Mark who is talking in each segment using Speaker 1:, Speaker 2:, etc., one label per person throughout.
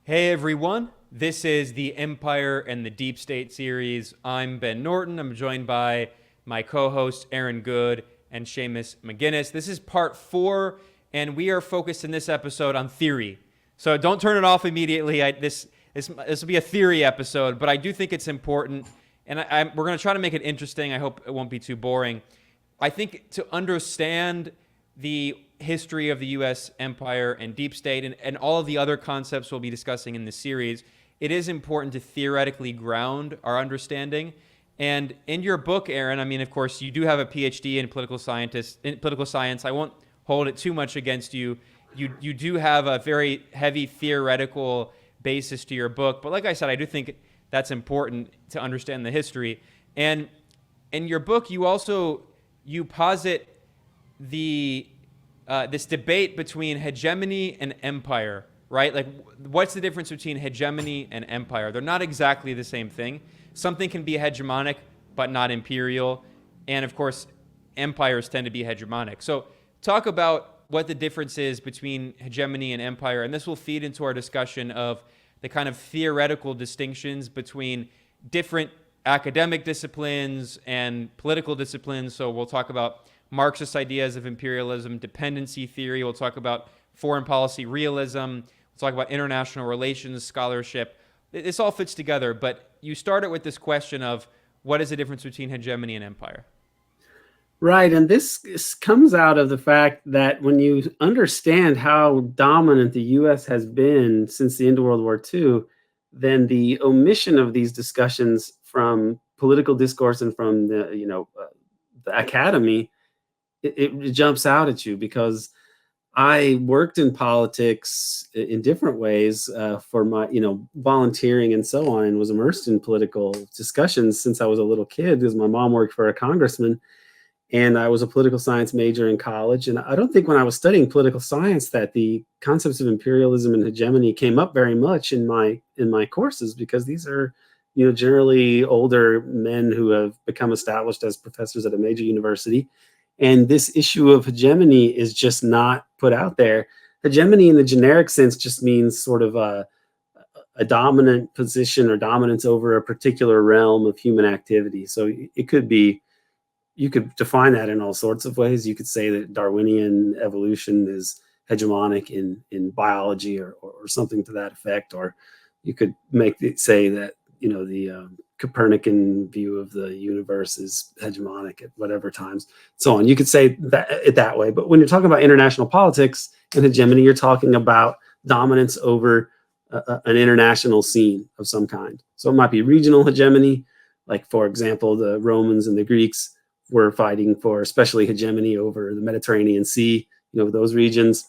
Speaker 1: Hey everyone, this is the Empire and the Deep State series. I'm Ben Norton. I'm joined by my co-hosts Aaron Good and Seamus McGuinness. This is part 4, and we are focused in this episode on theory. So don't turn it off immediately. This will be a theory episode, but I do think it's important, and we're going to try to make it interesting. I hope it won't be too boring. I think to understand the history of the U.S. empire and deep state and all of the other concepts we'll be discussing in this series, it is important to theoretically ground our understanding. And in your book, Aaron, I mean, of course, you do have a PhD in political science. I won't hold it too much against you. You do have a very heavy theoretical basis to your book. But like I said, I do think that's important to understand the history. And in your book, you posit this debate between hegemony and empire, right? Like, what's the difference between hegemony and empire? They're not exactly the same thing. Something can be hegemonic, but not imperial. And of course, empires tend to be hegemonic. So talk about what the difference is between hegemony and empire. And this will feed into our discussion of the kind of theoretical distinctions between different academic disciplines and political disciplines. So we'll talk about Marxist ideas of imperialism, dependency theory. We'll talk about foreign policy realism. We'll talk about international relations scholarship. This all fits together, but you started with this question of what is the difference between hegemony and empire?
Speaker 2: Right, and this comes out of the fact that when you understand how dominant the U.S. has been since the end of World War II, then the omission of these discussions from political discourse and from the academy, it jumps out at you, because I worked in politics in different ways for my, volunteering and so on, and was immersed in political discussions since I was a little kid, because my mom worked for a congressman, and I was a political science major in college. And I don't think when I was studying political science that the concepts of imperialism and hegemony came up very much in my courses, because these are, generally older men who have become established as professors at a major university. And this issue of hegemony is just not put out there. Hegemony in the generic sense just means sort of a dominant position or dominance over a particular realm of human activity. So it could be, you could define that in all sorts of ways. You could say that Darwinian evolution is hegemonic in biology or something to that effect. Or you could say that, the Copernican view of the universe is hegemonic at whatever times, so on. You could say that way. But when you're talking about international politics and hegemony, you're talking about dominance over an international scene of some kind. So it might be regional hegemony, like, for example, the Romans and the Greeks were fighting for especially hegemony over the Mediterranean Sea, those regions.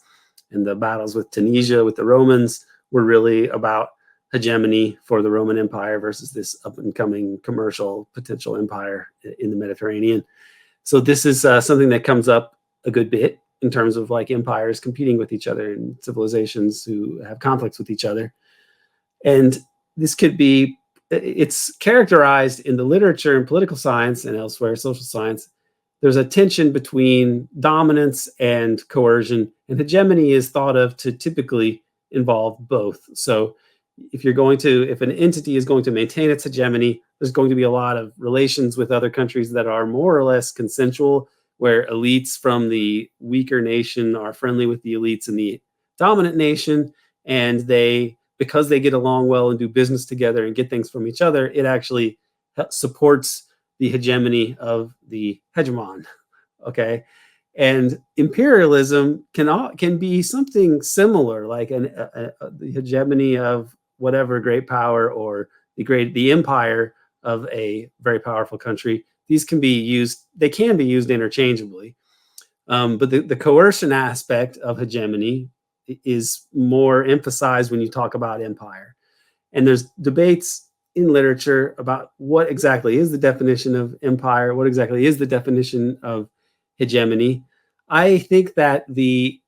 Speaker 2: And the battles with Tunisia with the Romans were really about hegemony for the Roman Empire versus this up-and-coming commercial potential empire in the Mediterranean. So this is something that comes up a good bit in terms of like empires competing with each other and civilizations who have conflicts with each other. And this could be, it's characterized in the literature and political science and elsewhere, social science. There's a tension between dominance and coercion, and hegemony is thought of to typically involve both. So if an entity is going to maintain its hegemony, there's going to be a lot of relations with other countries that are more or less consensual, where elites from the weaker nation are friendly with the elites in the dominant nation, and because they get along well and do business together and get things from each other, it actually supports the hegemony of the hegemon. Okay. And imperialism can be something similar, like the hegemony of whatever great power, or the empire of a very powerful country. These can be used interchangeably. But the coercion aspect of hegemony is more emphasized when you talk about empire. And there's debates in literature about what exactly is the definition of empire, what exactly is the definition of hegemony. I think that the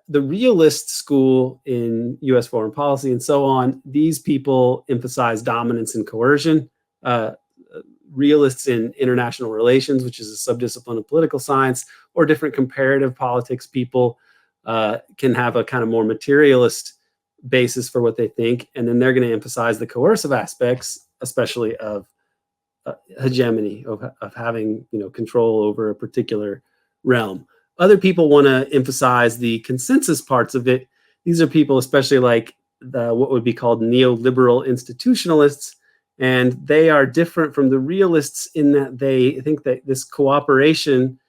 Speaker 2: realist school in U.S. foreign policy and so on, these people emphasize dominance and coercion. Realists in international relations, which is a subdiscipline of political science, or different comparative politics people can have a kind of more materialist basis for what they think, and then they're going to emphasize the coercive aspects, especially of hegemony, of having control over a particular realm. Other people want to emphasize the consensus parts of it. These are people, especially like what would be called neoliberal institutionalists, and they are different from the realists in that they think that this cooperation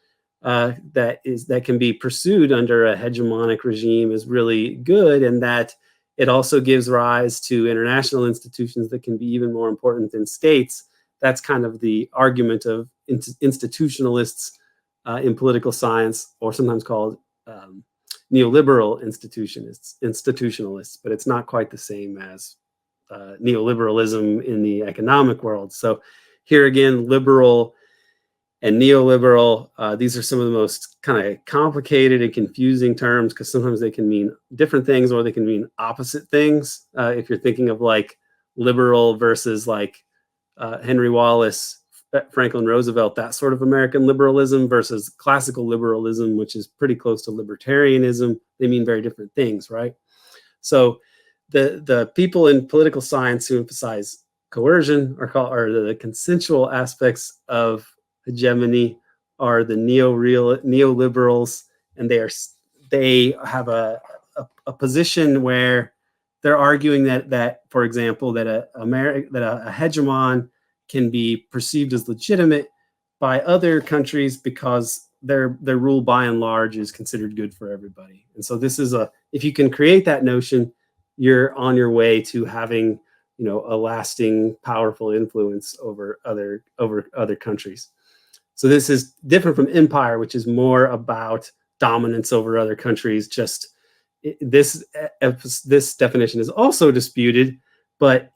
Speaker 2: that can be pursued under a hegemonic regime is really good, and that it also gives rise to international institutions that can be even more important than states. That's kind of the argument of institutionalists in political science, or sometimes called neoliberal institutionalists, but it's not quite the same as neoliberalism in the economic world. So here again, liberal and neoliberal, these are some of the most kind of complicated and confusing terms, because sometimes they can mean different things or they can mean opposite things. If you're thinking of like liberal versus like Henry Wallace, Franklin Roosevelt, that sort of American liberalism versus classical liberalism, which is pretty close to libertarianism, they mean very different things, right? So the people in political science who emphasize coercion are the consensual aspects of hegemony are the neoliberals, and they have a position where they're arguing that for example, that a hegemon can be perceived as legitimate by other countries because their rule by and large is considered good for everybody. And so this is if you can create that notion, you're on your way to having a lasting, powerful influence over other countries. So this is different from empire, which is more about dominance over other countries. This definition is also disputed, but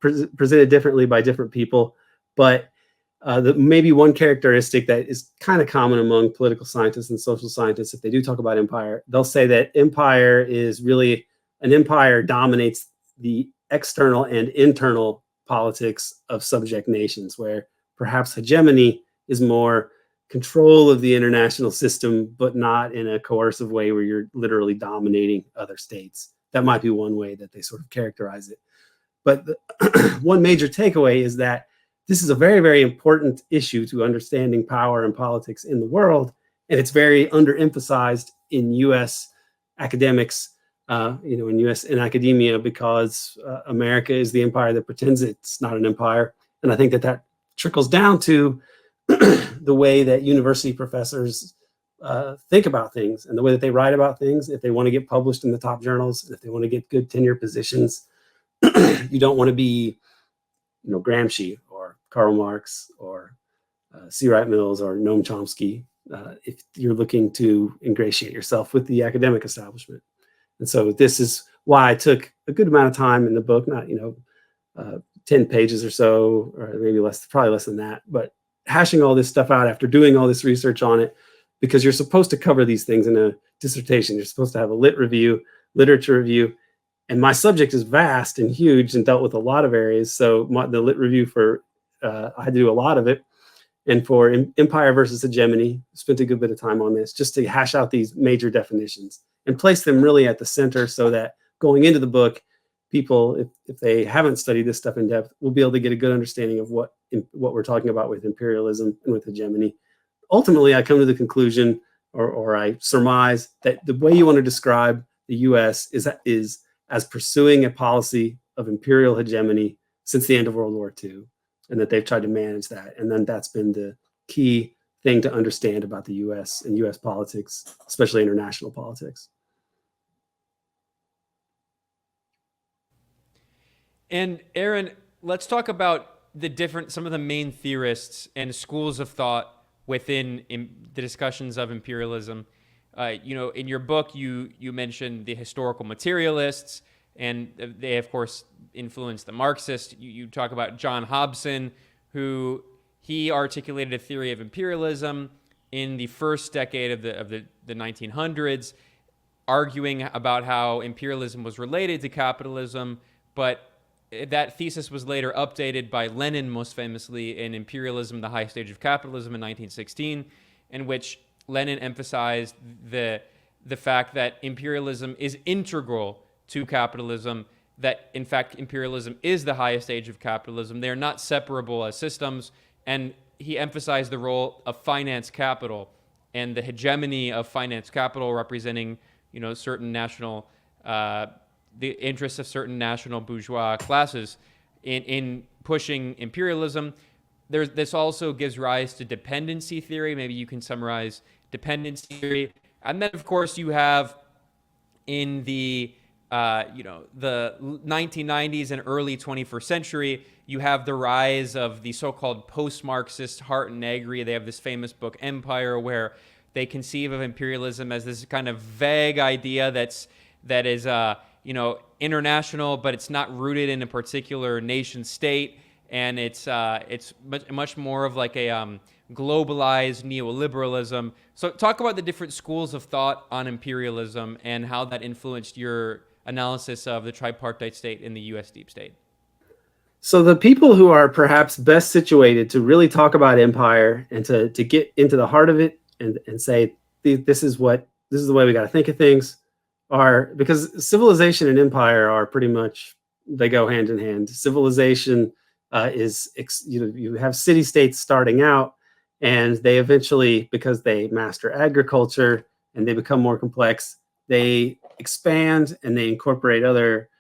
Speaker 2: presented differently by different people. But maybe one characteristic that is kind of common among political scientists and social scientists, if they do talk about empire, they'll say that empire is really an empire dominates the external and internal politics of subject nations, where perhaps hegemony is more control of the international system, but not in a coercive way where you're literally dominating other states. That might be one way that they sort of characterize it. But one major takeaway is that this is a very, very important issue to understanding power and politics in the world, and it's very underemphasized in U.S. academics, in academia, because America is the empire that pretends it's not an empire. And I think that trickles down to the way that university professors think about things and the way that they write about things. If they want to get published in the top journals, if they want to get good tenure positions, you don't want to be, Gramsci or Karl Marx or C. Wright Mills or Noam Chomsky, if you're looking to ingratiate yourself with the academic establishment. And so this is why I took a good amount of time in the book, not 10 pages or so, or maybe probably less than that, but hashing all this stuff out after doing all this research on it, because you're supposed to cover these things in a dissertation. You're supposed to have a literature review, and my subject is vast and huge and dealt with a lot of areas. So the lit review I had to do a lot of it. And for empire versus hegemony, spent a good bit of time on this just to hash out these major definitions and place them really at the center, so that going into the book, people, if they haven't studied this stuff in depth, will be able to get a good understanding of what we're talking about with imperialism and with hegemony. Ultimately, I come to the conclusion, or I surmise, that the way you want to describe the U.S. is as pursuing a policy of imperial hegemony since the end of World War II, and that they've tried to manage that. And then that's been the key thing to understand about the U.S. and U.S. politics, especially international politics.
Speaker 1: And Aaron, let's talk about some of the main theorists and schools of thought within the discussions of imperialism. In your book, you mentioned the historical materialists, and they, of course, influenced the Marxists. You talk about John Hobson, who he articulated a theory of imperialism in the first decade of the 1900s, arguing about how imperialism was related to capitalism, but that thesis was later updated by Lenin, most famously, in Imperialism, the High Stage of Capitalism in 1916, in which Lenin emphasized the fact that imperialism is integral to capitalism, that in fact imperialism is the highest stage of capitalism. They're not separable as systems. And he emphasized the role of finance capital and the hegemony of finance capital representing, certain national, the interests of certain national bourgeois classes in pushing imperialism. This also gives rise to dependency theory. Maybe you can summarize dependency theory. And then, of course, you have in the the 1990s and early 21st century, you have the rise of the so-called post-Marxist Hart and Negri. They have this famous book, Empire, where they conceive of imperialism as this kind of vague idea that is international, but it's not rooted in a particular nation state, and it's much more of like a globalized neoliberalism. So talk about the different schools of thought on imperialism and how that influenced your analysis of the tripartite state in the U.S. deep state.
Speaker 2: So the people who are perhaps best situated to really talk about empire and to get into the heart of it and say, this is the way we got to think of things, are because civilization and empire are pretty much, they go hand in hand. Civilization is, you have city states starting out, and they eventually, because they master agriculture and they become more complex, they expand and they incorporate other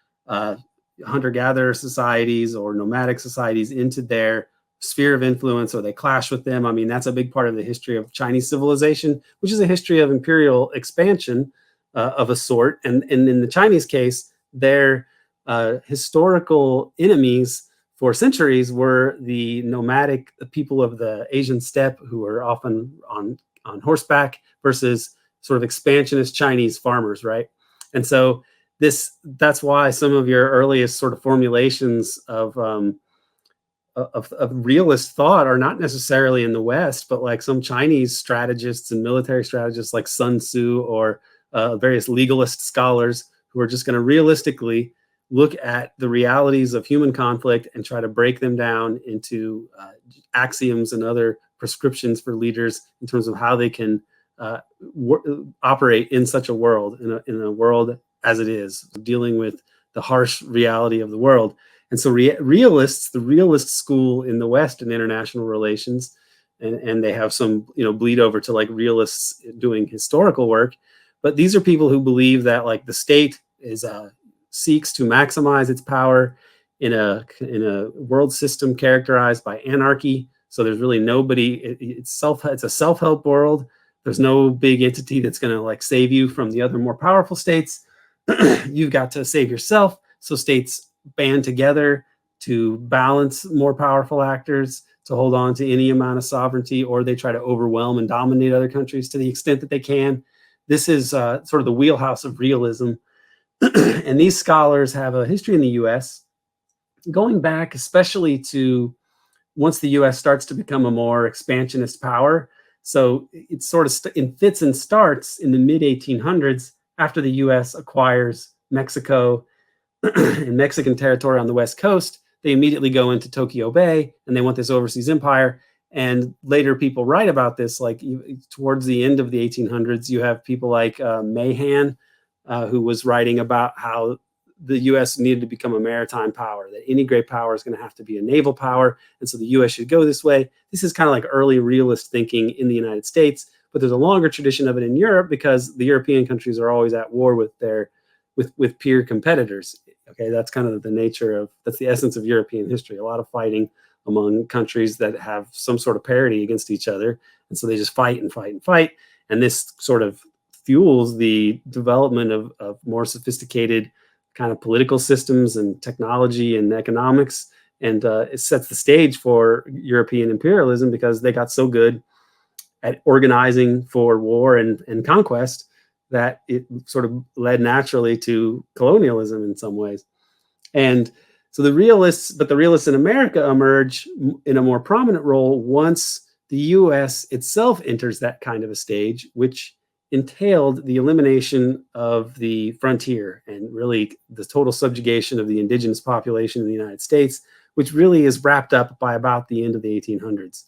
Speaker 2: hunter-gatherer societies or nomadic societies into their sphere of influence, or they clash with them. I mean, that's a big part of the history of Chinese civilization, which is a history of imperial expansion of a sort. And in the Chinese case, their historical enemies for centuries were the nomadic people of the Asian steppe, who were often on horseback, versus sort of expansionist Chinese farmers, right? And so that's why some of your earliest sort of formulations of realist thought are not necessarily in the West, but like some Chinese strategists and military strategists like Sun Tzu, or various legalist scholars who are just going to realistically look at the realities of human conflict and try to break them down into axioms and other prescriptions for leaders in terms of how they can operate in such a world, in a world as it is, dealing with the harsh reality of the world. And so realists, the realist school in the West in international relations, and they have some bleed over to like realists doing historical work, but these are people who believe that like the state is seeks to maximize its power in a world system characterized by anarchy. So there's really nobody. It's a self-help world. There's no big entity that's going to like save you from the other more powerful states. You've got to save yourself. So states band together to balance more powerful actors to hold on to any amount of sovereignty, or they try to overwhelm and dominate other countries to the extent that they can. This is sort of the wheelhouse of realism. And these scholars have a history in the US going back especially to once the US starts to become a more expansionist power. So it sort of in fits and starts in the mid 1800s after the US acquires Mexico and Mexican territory on the West Coast. They immediately go into Tokyo Bay and they want this overseas empire. And later people write about this, like towards the end of the 1800s, you have people like Mahan, who was writing about how the U.S. needed to become a maritime power, that any great power is going to have to be a naval power. And so the U.S. should go this way. This is kind of like early realist thinking in the United States, but there's a longer tradition of it in Europe because the European countries are always at war with with peer competitors. Okay, that's kind of the nature that's the essence of European history. A lot of fighting among countries that have some sort of parity against each other. And so they just fight and fight and fight. And this sort of fuels the development of more sophisticated kind of political systems and technology and economics. And it sets the stage for European imperialism because they got so good at organizing for war and conquest that it sort of led naturally to colonialism in some ways. And so the realists in America emerge in a more prominent role once the US itself enters that kind of a stage, which entailed the elimination of the frontier and really the total subjugation of the indigenous population in the United States, which really is wrapped up by about the end of the 1800s.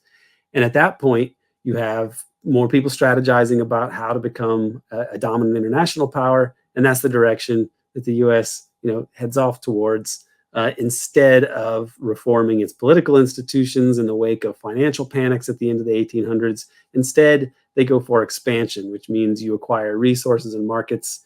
Speaker 2: And at that point, you have more people strategizing about how to become a dominant international power, and that's the direction that the U.S. Heads off towards, instead of reforming its political institutions in the wake of financial panics at the end of the 1800s. Instead, they go for expansion, which means you acquire resources and markets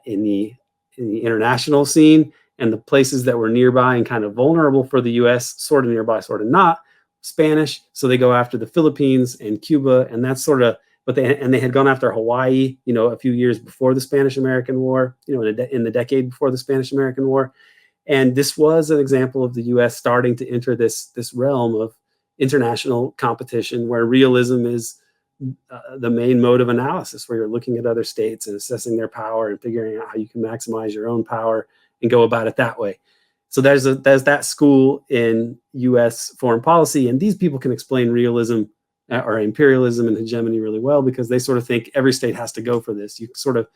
Speaker 2: in the international scene, and the places that were nearby and kind of vulnerable for the U.S., sort of nearby, sort of not, Spanish. So they go after the Philippines and Cuba, and that's sort of. But they had gone after Hawaii, a few years before the Spanish-American War, in the decade before the Spanish-American War. And this was an example of the U.S. starting to enter this realm of international competition, where realism is the main mode of analysis, where you're looking at other states and assessing their power and figuring out how you can maximize your own power and go about it that way. So there's that school in U.S. foreign policy, and these people can explain realism or imperialism and hegemony really well, because they sort of think every state has to go for this. You sort of,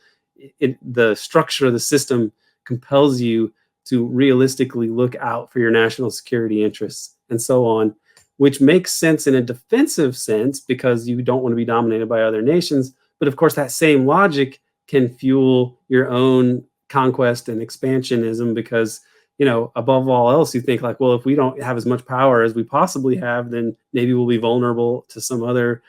Speaker 2: the structure of the system compels you to realistically look out for your national security interests and so on, which makes sense in a defensive sense because you don't want to be dominated by other nations. But of course, that same logic can fuel your own conquest and expansionism, because above all else, you think like, well, if we don't have as much power as we possibly have, then maybe we'll be vulnerable to some other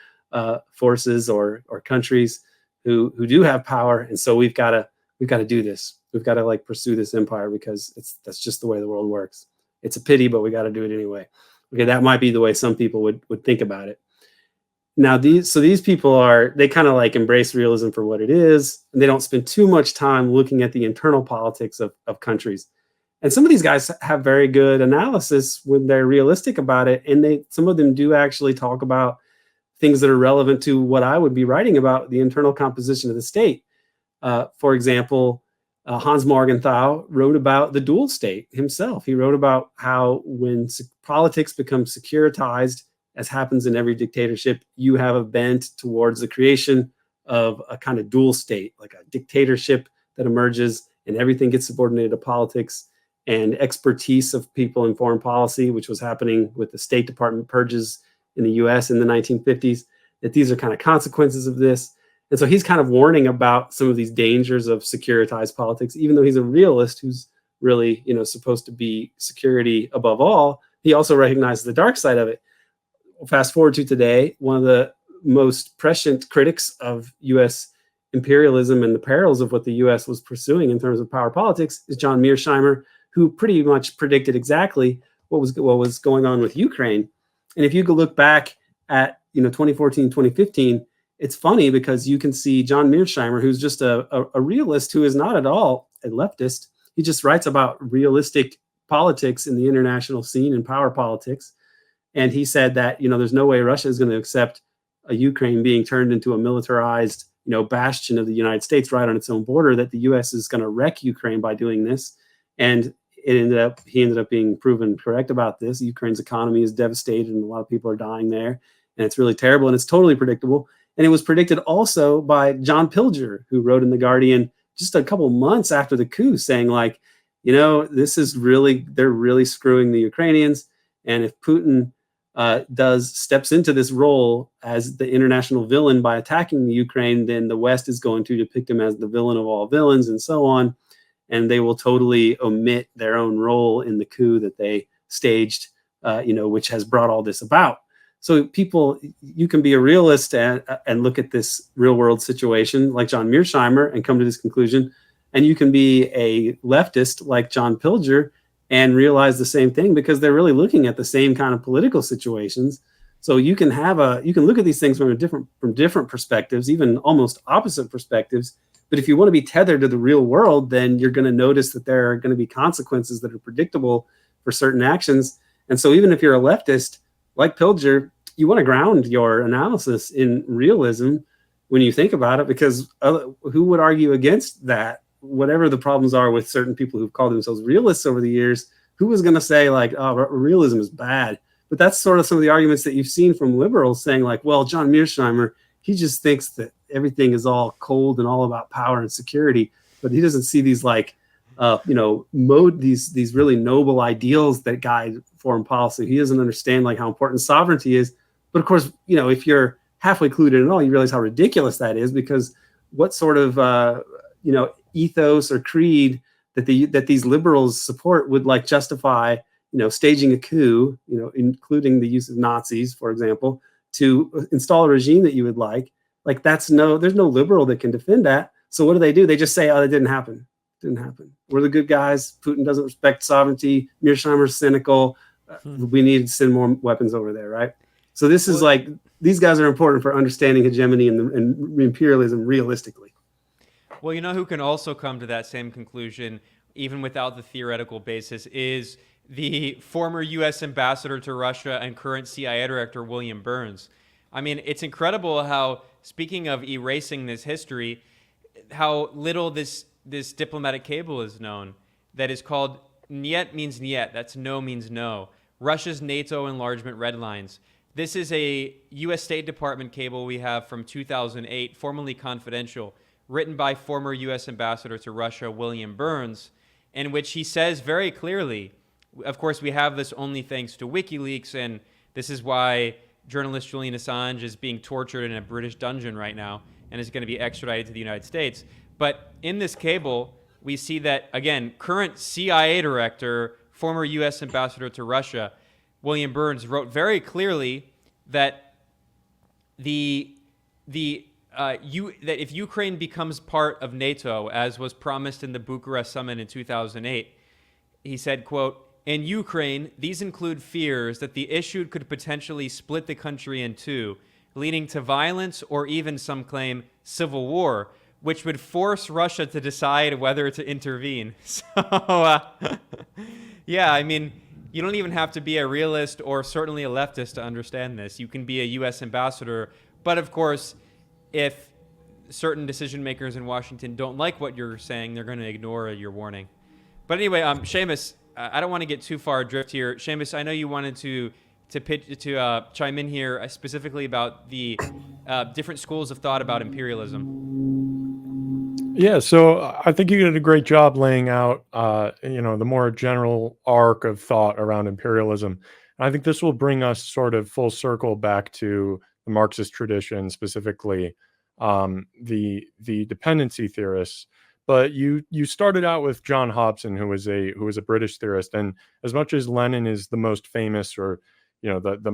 Speaker 2: forces or countries who do have power, and so we've got to do this. We've got to like pursue this empire because that's just the way the world works. It's a pity, but we got to do it anyway. Okay, that might be the way some people would think about it. Now, these people they kind of like embrace realism for what it is, and they don't spend too much time looking at the internal politics of countries. And some of these guys have very good analysis when they're realistic about it. And some of them do actually talk about things that are relevant to what I would be writing about, the internal composition of the state. For example, Hans Morgenthau wrote about the dual state himself. He wrote about how when politics becomes securitized, as happens in every dictatorship, you have a bent towards the creation of a kind of dual state, like a dictatorship that emerges and everything gets subordinated to politics. And expertise of people in foreign policy, which was happening with the State Department purges in the US in the 1950s, that these are kind of consequences of this. And so he's kind of warning about some of these dangers of securitized politics, even though he's a realist who's really, supposed to be security above all. He also recognizes the dark side of it. Fast forward to today, one of the most prescient critics of US imperialism and the perils of what the US was pursuing in terms of power politics is John Mearsheimer, who pretty much predicted exactly what was going on with Ukraine. And if you could look back at 2014, 2015, it's funny because you can see John Mearsheimer, who's just a realist who is not at all a leftist. He just writes about realistic politics in the international scene and power politics. And he said that there's no way Russia is going to accept a Ukraine being turned into a militarized bastion of the United States right on its own border, that the U.S. is going to wreck Ukraine by doing this. And he ended up being proven correct about this. Ukraine's economy is devastated and a lot of people are dying there. And it's really terrible and it's totally predictable. And it was predicted also by John Pilger, who wrote in The Guardian just a couple months after the coup saying like, they're really screwing the Ukrainians. And if Putin steps into this role as the international villain by attacking the Ukraine, then the West is going to depict him as the villain of all villains and so on. And they will totally omit their own role in the coup that they staged, which has brought all this about. So you can be a realist and look at this real world situation like John Mearsheimer and come to this conclusion. And you can be a leftist like John Pilger and realize the same thing, because they're really looking at the same kind of political situations. So you can look at these things from different perspectives, even almost opposite perspectives. But if you want to be tethered to the real world, then you're going to notice that there are going to be consequences that are predictable for certain actions. And so even if you're a leftist, like Pilger, you want to ground your analysis in realism when you think about it, because who would argue against that? Whatever the problems are with certain people who've called themselves realists over the years, who was going to say like, oh, realism is bad? But that's sort of some of the arguments that you've seen from liberals saying like, well, John Mearsheimer, he just thinks that everything is all cold and all about power and security, but he doesn't see these like, these really noble ideals that guide foreign policy. He doesn't understand like how important sovereignty is. But of course, if you're halfway clued in at all, you realize how ridiculous that is, because what sort of, ethos or creed that these liberals support would like justify, staging a coup, including the use of Nazis, for example, to install a regime that you would like there's no liberal that can defend that. So what do? They just say, oh, that didn't happen. Didn't happen. We're the good guys. Putin doesn't respect sovereignty. Mearsheimer's cynical. We need to send more weapons over there, right? So this is like, these guys are important for understanding hegemony and imperialism realistically.
Speaker 1: Well, you know who can also come to that same conclusion, even without the theoretical basis, is the former U.S. ambassador to Russia and current CIA director, William Burns. I mean, it's incredible how, speaking of erasing this history, how little this diplomatic cable is known that is called Niet means Niet. That's no means no. Russia's NATO enlargement red lines. This is a U.S. State Department cable we have from 2008, formerly confidential, written by former U.S. ambassador to Russia, William Burns, in which he says very clearly, of course, we have this only thanks to WikiLeaks, and this is why journalist Julian Assange is being tortured in a British dungeon right now and is going to be extradited to the United States. But in this cable, we see that, again, current CIA director, former U.S. ambassador to Russia, William Burns, wrote very clearly that that if Ukraine becomes part of NATO, as was promised in the Bucharest summit in 2008, he said, quote, "In Ukraine, these include fears that the issue could potentially split the country in two, leading to violence or even, some claim, civil war, which would force Russia to decide whether to intervene." So, yeah, I mean, you don't even have to be a realist or certainly a leftist to understand this. You can be a U.S. ambassador, but of course, if certain decision makers in Washington don't like what you're saying, they're going to ignore your warning. But anyway, Seamus, I don't want to get too far adrift here. Seamus, I know you wanted to chime in here specifically about the different schools of thought about imperialism.
Speaker 3: Yeah, so I think you did a great job laying out, the more general arc of thought around imperialism. And I think this will bring us sort of full circle back to the Marxist tradition, specifically the dependency theorists. But you started out with John Hobson, who was a British theorist, and as much as Lenin is the most famous, or the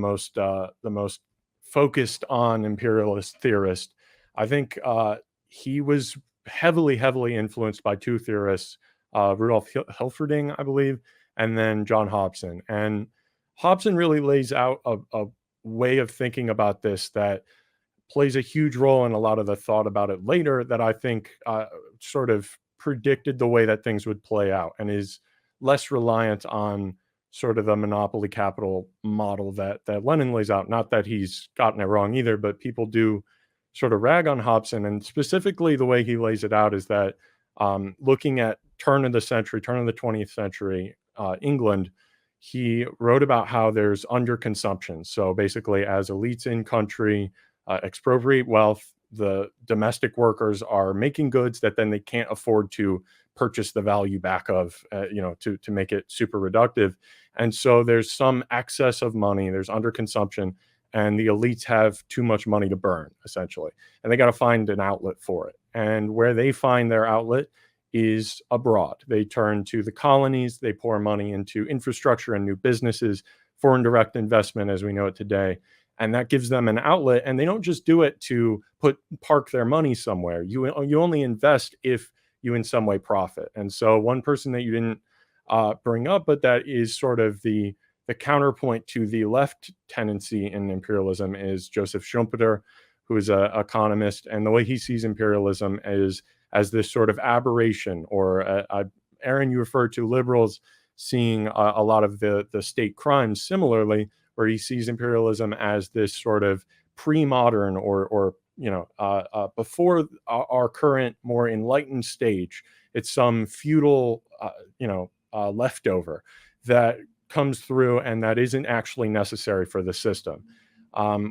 Speaker 3: most focused on imperialist theorist, I think he was heavily influenced by two theorists, Rudolf Hilferding, I believe, and then John Hobson. And Hobson really lays out a way of thinking about this that plays a huge role in a lot of the thought about it later, that I think sort of predicted the way that things would play out, and is less reliant on sort of the monopoly capital model that Lenin lays out. Not that he's gotten it wrong either, but people do sort of rag on Hobson. And specifically the way he lays it out is that looking at turn of the 20th century England, he wrote about how there's underconsumption. So basically, as elites in country expropriate wealth, the domestic workers are making goods that then they can't afford to purchase the value back of, to make it super reductive. And so there's some excess of money, there's underconsumption, and the elites have too much money to burn, essentially. And they got to find an outlet for it. And where they find their outlet is abroad. They turn to the colonies, they pour money into infrastructure and new businesses, foreign direct investment as we know it today. And that gives them an outlet. And they don't just do it to park their money somewhere. You only invest if you in some way profit. And so one person that you didn't bring up, but that is sort of the counterpoint to the left tendency in imperialism, is Joseph Schumpeter, who is an economist. And the way he sees imperialism is as this sort of aberration, or Aaron, you referred to liberals seeing a lot of the state crimes similarly, where he sees imperialism as this sort of pre-modern or before our current more enlightened stage. It's some feudal leftover that comes through and that isn't actually necessary for the system,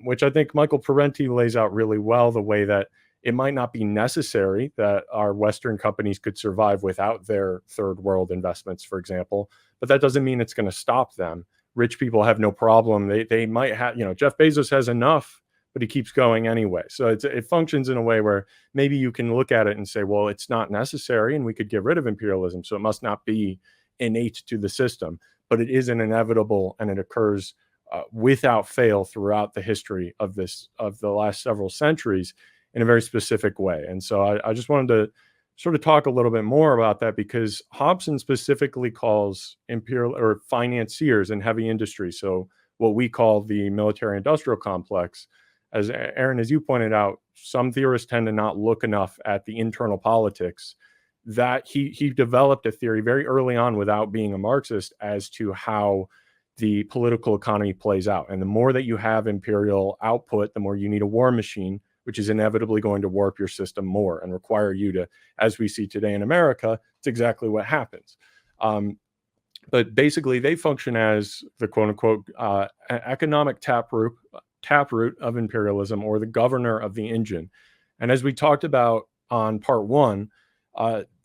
Speaker 3: which I think Michael Parenti lays out really well, the way that it might not be necessary that our Western companies could survive without their third world investments, for example, but that doesn't mean it's going to stop them. Rich people have no problem. They might have, Jeff Bezos has enough, but he keeps going anyway. So it functions in a way where maybe you can look at it and say, well, it's not necessary and we could get rid of imperialism, so it must not be innate to the system, but it is an inevitable, and it occurs without fail throughout the history of the last several centuries in a very specific way. And so I just wanted to sort of talk a little bit more about that, because Hobson specifically calls imperial or financiers in heavy industry, so what we call the military industrial complex, as Aaron, as you pointed out, some theorists tend to not look enough at the internal politics, that he developed a theory very early on without being a Marxist as to how the political economy plays out. And the more that you have imperial output, the more you need a war machine, which is inevitably going to warp your system more and require you to, as we see today in America, it's exactly what happens. But basically, they function as the quote unquote economic taproot of imperialism, or the governor of the engine. And as we talked about on part one,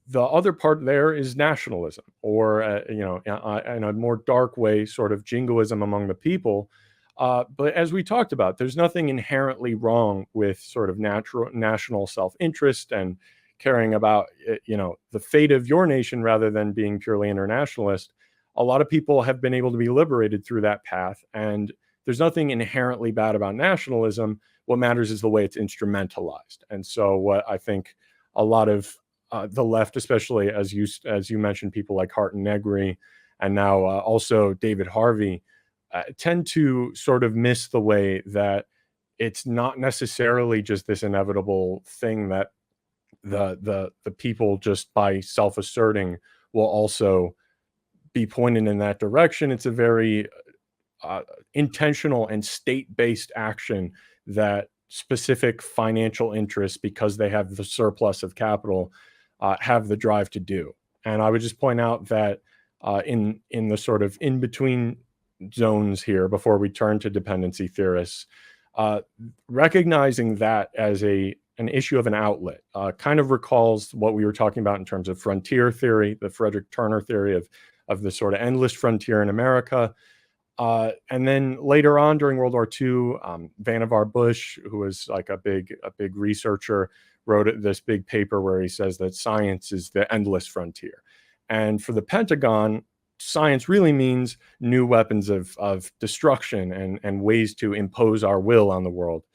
Speaker 3: the other part there is nationalism, or in a more dark way, sort of jingoism among the people. But as we talked about, there's nothing inherently wrong with sort of national self-interest and caring about the fate of your nation rather than being purely internationalist. A lot of people have been able to be liberated through that path, and there's nothing inherently bad about nationalism. What matters is the way it's instrumentalized. And so what I think a lot of the left, especially as you mentioned, people like Hart and Negri, and now also David Harvey, tend to sort of miss the way that it's not necessarily just this inevitable thing that the people, just by self-asserting, will also be pointed in that direction. It's a very intentional and state-based action that specific financial interests, because they have the surplus of capital, have the drive to do. And I would just point out that in the sort of in-between zones here, before we turn to dependency theorists, recognizing that as an issue of an outlet kind of recalls what we were talking about in terms of frontier theory, the Frederick Turner theory of the sort of endless frontier in America. And then later on during World War II, Vannevar Bush, who was like a big researcher, wrote this big paper where he says that science is the endless frontier. And for the Pentagon, science really means new weapons of destruction and ways to impose our will on the world.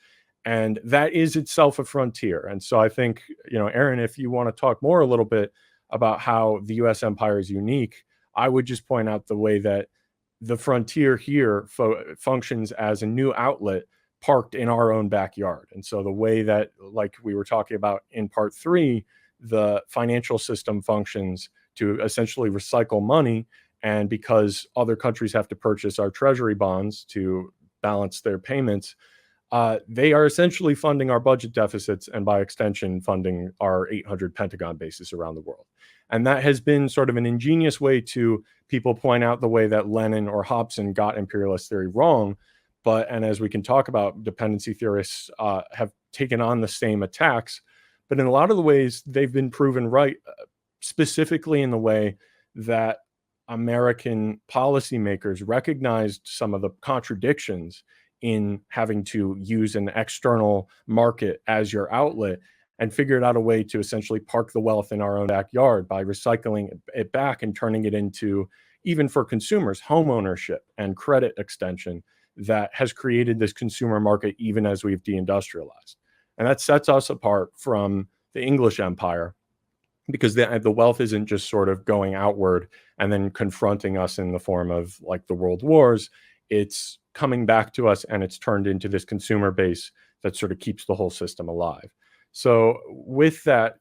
Speaker 3: And that is itself a frontier. And so I think, Aaron, if you want to talk more a little bit about how the US empire is unique, I would just point out the way that the frontier here functions as a new outlet parked in our own backyard. And so the way that, like we were talking about in part three, the financial system functions to essentially recycle money. And because other countries have to purchase our treasury bonds to balance their payments, they are essentially funding our budget deficits, and by extension, funding our 800 Pentagon bases around the world. And that has been sort of an ingenious way to people point out the way that Lenin or Hobson got imperialist theory wrong. And as we can talk about, dependency theorists have taken on the same attacks. But in a lot of the ways, they've been proven right, specifically in the way that American policymakers recognized some of the contradictions in having to use an external market as your outlet, and figured out a way to essentially park the wealth in our own backyard by recycling it back and turning it into, even for consumers, home ownership and credit extension that has created this consumer market even as we've deindustrialized. And that sets us apart from the English empire, because the wealth isn't just sort of going outward and then confronting us in the form of like the world wars. It's coming back to us, and it's turned into this consumer base that sort of keeps the whole system alive. So with that,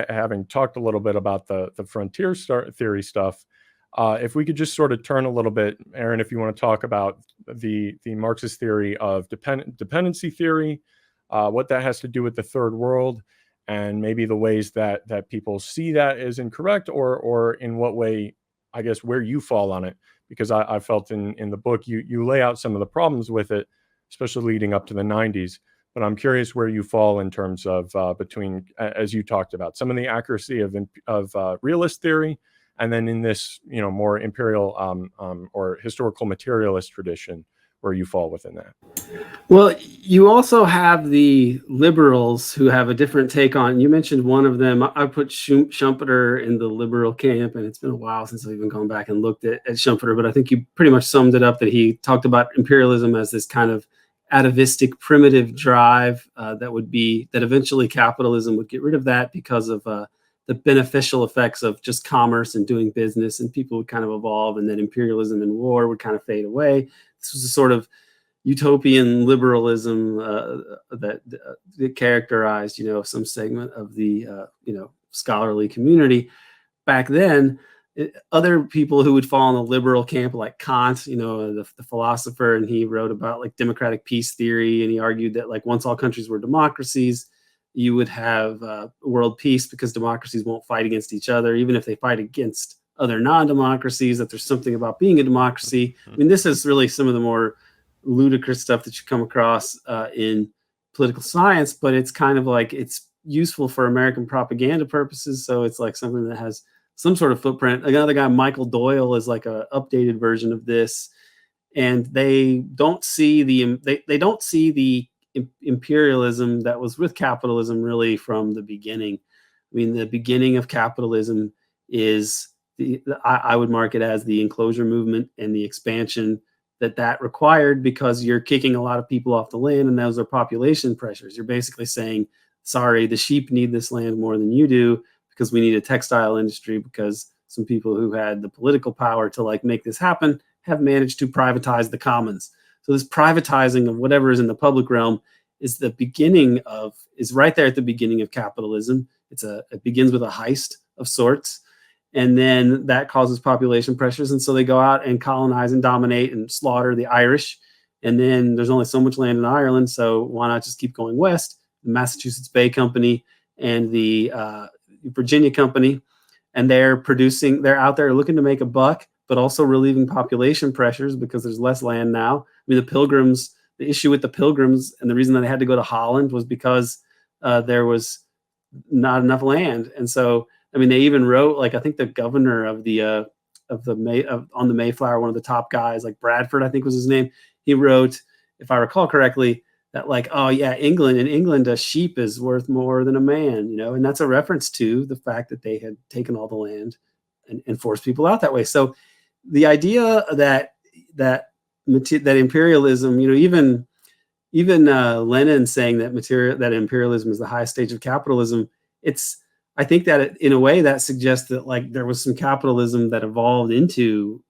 Speaker 3: having talked a little bit about the frontier theory stuff, if we could just sort of turn a little bit, Aaron, if you want to talk about the Marxist theory of dependency theory, what that has to do with the third world, and maybe the ways that people see that as incorrect, or in what way, I guess, where you fall on it. Because I felt in the book, you lay out some of the problems with it, especially leading up to the 90s. But I'm curious where you fall in terms of between, as you talked about, some of the accuracy of realist theory, and then in this more imperial or historical materialist tradition, where you fall within that.
Speaker 2: Well, you also have the liberals who have a different take on. You mentioned one of them. I put Schumpeter in the liberal camp, and it's been a while since I've even gone back and looked at Schumpeter. But I think you pretty much summed it up, that he talked about imperialism as this kind of atavistic, primitive drive that eventually capitalism would get rid of that because of the beneficial effects of just commerce and doing business, and people would kind of evolve, and then imperialism and war would kind of fade away. This was a sort of utopian liberalism that characterized, some segment of the scholarly community back then. Other people who would fall in the liberal camp, like Kant, the philosopher, and he wrote about like democratic peace theory, and he argued that like once all countries were democracies, you would have world peace because democracies won't fight against each other, even if they fight against other non-democracies. That there's something about being a democracy. I mean, this is really some of the more ludicrous stuff that you come across in political science, but it's kind of like it's useful for American propaganda purposes. So it's like something that has some sort of footprint. Another guy, Michael Doyle, is like a updated version of this, and they don't see the imperialism that was with capitalism really from the beginning. I mean, the beginning of capitalism is I would mark it as the enclosure movement and the expansion that required, because you're kicking a lot of people off the land, and those are population pressures. You're basically saying, sorry, the sheep need this land more than you do, because we need a textile industry, because some people who had the political power to like make this happen have managed to privatize the commons. So this privatizing of whatever is in the public realm is right there at the beginning of capitalism. It begins with a heist of sorts. And then that causes population pressures. And so they go out and colonize and dominate and slaughter the Irish. And then there's only so much land in Ireland, so why not just keep going west? The Massachusetts Bay Company and the Virginia Company, and they're out there looking to make a buck, but also relieving population pressures because there's less land now. I mean, the issue with the Pilgrims and the reason that they had to go to Holland was because there was not enough land. And so, I mean, they even wrote, like, I think the governor of on the Mayflower, one of the top guys, like Bradford, I think was his name. He wrote, if I recall correctly, that like, oh yeah, in England, a sheep is worth more than a man, and that's a reference to the fact that they had taken all the land and forced people out that way. So the idea that imperialism, even Lenin saying that imperialism is the highest stage of capitalism, I think that in a way that suggests that like there was some capitalism that evolved into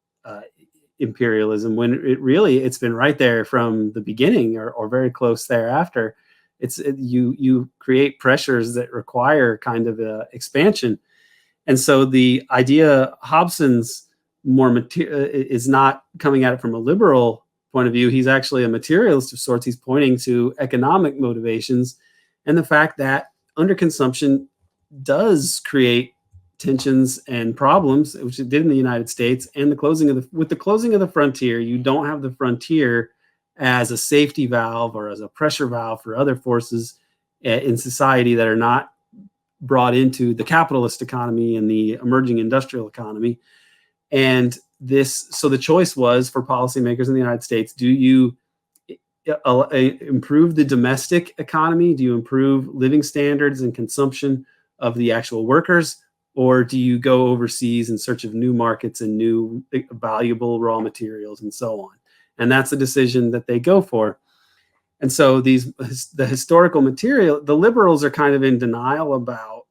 Speaker 2: imperialism, when it's been right there from the beginning or very close thereafter. You create pressures that require kind of expansion. And so the idea, Hobson's is not coming at it from a liberal point of view. He's actually a materialist of sorts. He's pointing to economic motivations and the fact that underconsumption does create tensions and problems, which it did in the United States. And with the closing of the frontier, you don't have the frontier as a safety valve or as a pressure valve for other forces in society that are not brought into the capitalist economy and the emerging industrial economy. And so the choice was for policymakers in the United States: do you improve the domestic economy? Do you improve living standards and consumption of the actual workers? Or do you go overseas in search of new markets and new valuable raw materials and so on? And that's a decision that they go for. And so the historical material, the liberals are kind of in denial about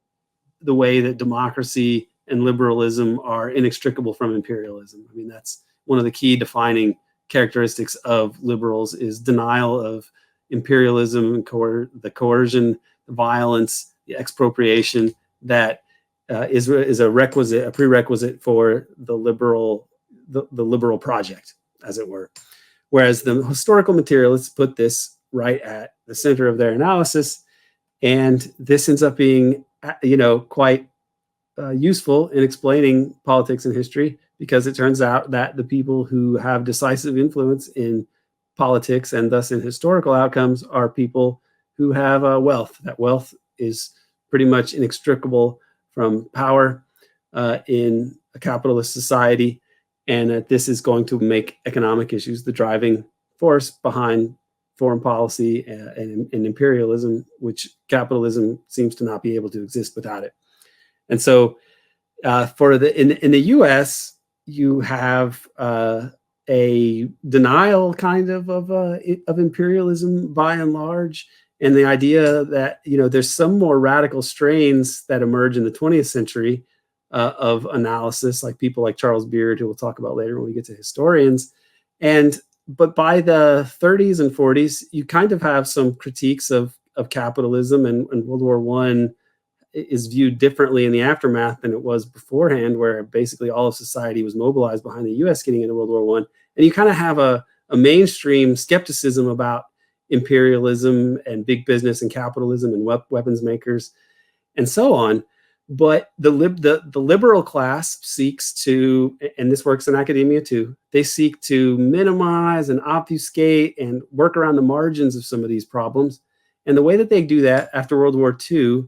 Speaker 2: the way that democracy and liberalism are inextricable from imperialism. I mean, that's one of the key defining characteristics of liberals, is denial of imperialism, the coercion, the violence, the expropriation that is a prerequisite for the liberal project, as it were. Whereas the historical materialists put this right at the center of their analysis, and this ends up being, quite useful in explaining politics and history, because it turns out that the people who have decisive influence in politics and thus in historical outcomes are people who have wealth. That wealth is pretty much inextricable from power in a capitalist society, and that this is going to make economic issues the driving force behind foreign policy and imperialism, which capitalism seems to not be able to exist without it. And so in the U.S., you have a denial kind of imperialism by and large, and the idea that there's some more radical strains that emerge in the 20th century of analysis, like people like Charles Beard, who we'll talk about later when we get to historians. But by the 30s and 40s, you kind of have some critiques of capitalism, and World War I is viewed differently in the aftermath than it was beforehand, where basically all of society was mobilized behind the U.S. getting into World War I. And you kind of have a mainstream skepticism about imperialism and big business and capitalism and weapons makers and so on. But the liberal class seeks to, and this works in academia too, they seek to minimize and obfuscate and work around the margins of some of these problems. And the way that they do that after World War II,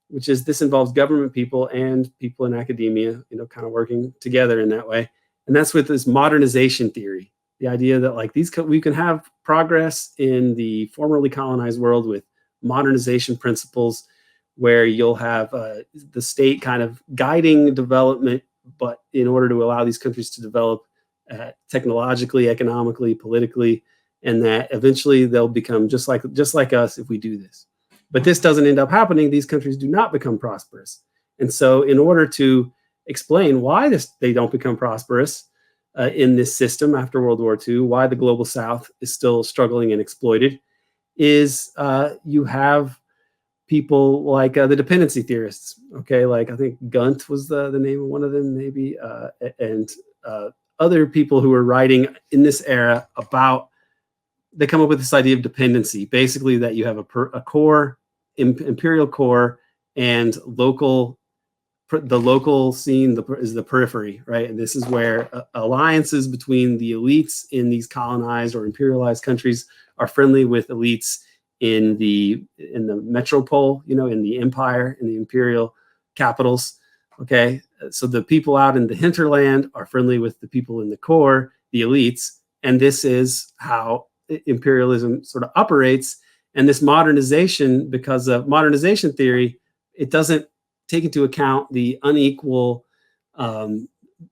Speaker 2: which is this involves government people and people in academia, kind of working together in that way. And that's with this modernization theory, the idea that we can have progress in the formerly colonized world with modernization principles, where you'll have the state kind of guiding development, but in order to allow these countries to develop technologically, economically, politically, and that eventually they'll become just like us if we do this. But this doesn't end up happening. These countries do not become prosperous. And so in order to explain why they don't become prosperous in this system after World War II, why the global South is still struggling and exploited, is you have people like the dependency theorists, okay? Like I think Gunt was the name of one of them maybe, and other people who were writing in this era about, they come up with this idea of dependency, basically that you have a core, imperial core, and the local scene is the periphery, right? And this is where alliances between the elites in these colonized or imperialized countries are friendly with elites in the metropole, in the empire, in the imperial capitals. Okay, so the people out in the hinterland are friendly with the people in the core, the elites, and this is how imperialism sort of operates. And this modernization, because of modernization theory, it doesn't take into account the unequal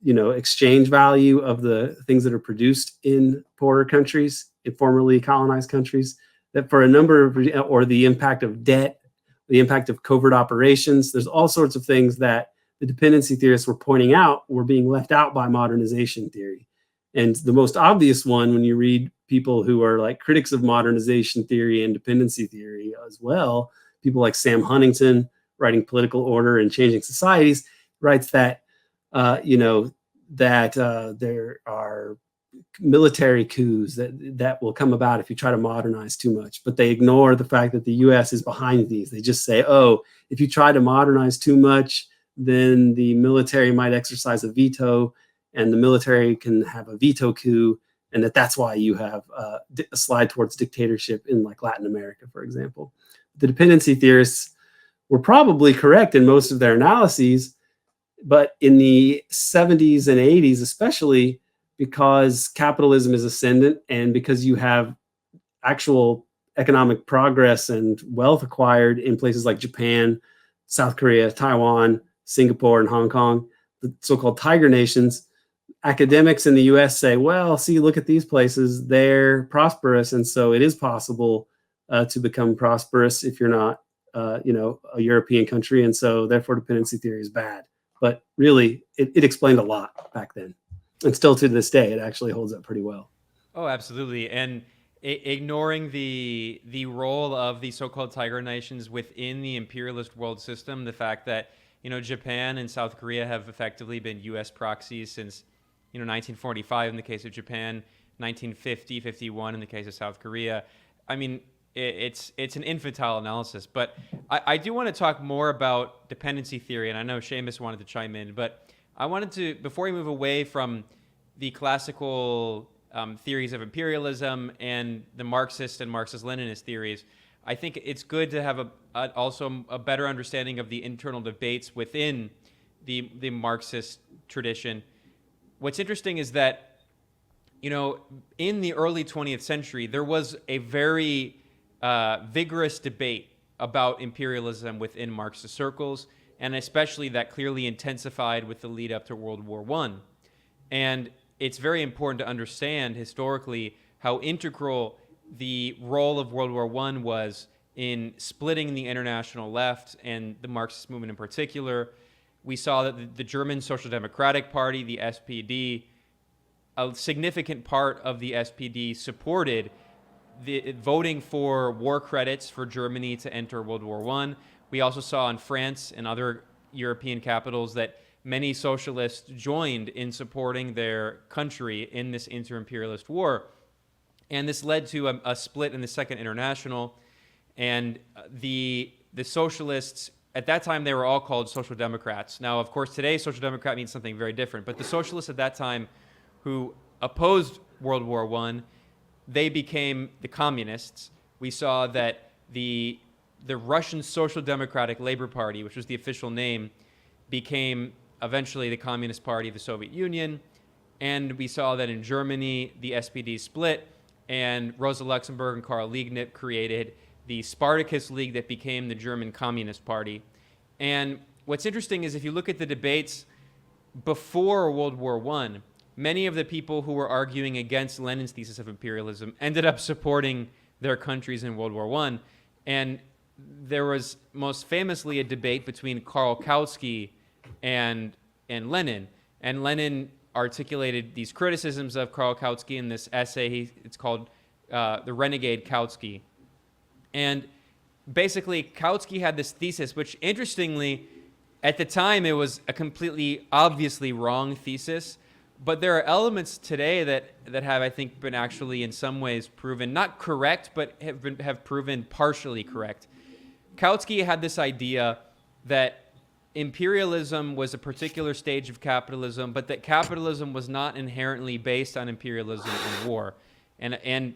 Speaker 2: exchange value of the things that are produced in poorer countries, in formerly colonized countries, that for a number of, or the impact of debt, the impact of covert operations, there's all sorts of things that the dependency theorists were pointing out were being left out by modernization theory. And the most obvious one, when you read people who are like critics of modernization theory and dependency theory as well, people like Sam Huntington, writing Political Order and Changing Societies, writes that, there are military coups that will come about if you try to modernize too much. But they ignore the fact that the U.S. is behind these. They just say, oh, if you try to modernize too much, then the military might exercise a veto, and the military can have a veto coup, and that's why you have a slide towards dictatorship in like Latin America, for example. The dependency theorists were probably correct in most of their analyses, but in the 70s and 80s, especially because capitalism is ascendant and because you have actual economic progress and wealth acquired in places like Japan, South Korea, Taiwan, Singapore, and Hong Kong, the so-called tiger nations, academics in the US say, well, see, look at these places, they're prosperous, and so it is possible to become prosperous if you're not a European country, and so therefore dependency theory is bad. But really, it explained a lot back then. And still to this day, it actually holds up pretty well.
Speaker 1: Oh, absolutely. And ignoring the role of the so-called tiger nations within the imperialist world system, the fact that, Japan and South Korea have effectively been U.S. proxies since, 1945 in the case of Japan, 1950, 51 in the case of South Korea. I mean, it's an infantile analysis, but I do want to talk more about dependency theory, and I know Seamus wanted to chime in, but I wanted to, before we move away from the classical theories of imperialism and the Marxist and Marxist-Leninist theories, I think it's good to have also a better understanding of the internal debates within the Marxist tradition. What's interesting is that in the early 20th century, there was a very vigorous debate about imperialism within Marxist circles, and especially that clearly intensified with the lead up to World War I. And it's very important to understand historically how integral the role of World War I was in splitting the international left and the Marxist movement in particular. We saw that the German Social Democratic Party, the SPD, a significant part of the SPD supported the voting for war credits for Germany to enter World War I. We also saw in France and other European capitals that many socialists joined in supporting their country in this inter-imperialist war. And this led to a split in the Second International. And the socialists, at that time, they were all called Social Democrats. Now, of course, today, Social Democrat means something very different. But the socialists at that time who opposed World War I, they became the communists. We saw that the Russian Social Democratic Labor Party, which was the official name, became eventually the Communist Party of the Soviet Union. And we saw that in Germany, the SPD split, and Rosa Luxemburg and Karl Liebknecht created the Spartacus League that became the German Communist Party. And what's interesting is if you look at the debates before World War I, many of the people who were arguing against Lenin's thesis of imperialism ended up supporting their countries in World War I. And there was most famously a debate between Karl Kautsky and Lenin. And Lenin articulated these criticisms of Karl Kautsky in this essay. It's called The Renegade Kautsky. And basically, Kautsky had this thesis, which interestingly, at the time, it was a completely obviously wrong thesis. But there are elements today that have, I think, been actually in some ways proven not correct, but have proven partially correct. Kautsky had this idea that imperialism was a particular stage of capitalism, but that capitalism was not inherently based on imperialism and war. And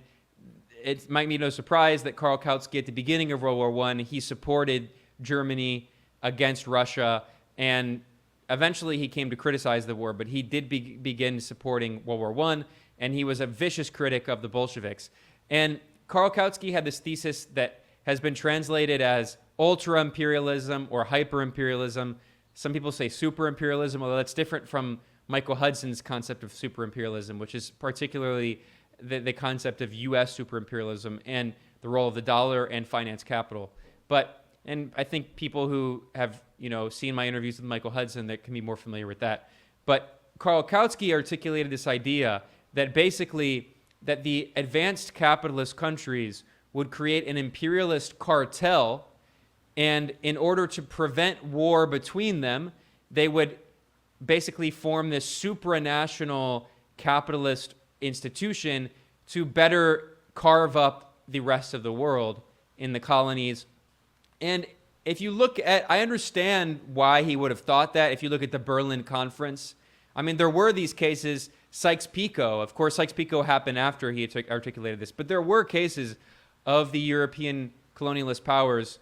Speaker 1: it might be no surprise that Karl Kautsky, at the beginning of World War I, he supported Germany against Russia, and eventually he came to criticize the war, but he did begin supporting World War I, and he was a vicious critic of the Bolsheviks. And Karl Kautsky had this thesis that has been translated as ultra-imperialism or hyper-imperialism. Some people say super-imperialism, although that's different from Michael Hudson's concept of super-imperialism, which is particularly the concept of U.S. super-imperialism and the role of the dollar and finance capital. And I think people who have seen my interviews with Michael Hudson that can be more familiar with that. But Karl Kautsky articulated this idea that basically that the advanced capitalist countries would create an imperialist cartel, and in order to prevent war between them, they would basically form this supranational capitalist institution to better carve up the rest of the world in the colonies. And if you look at, I understand why he would have thought that. If you look at the Berlin Conference, I mean, there were these cases, Sykes-Picot. Of course, Sykes-Picot happened after he articulated this, but there were cases of the European colonialist powers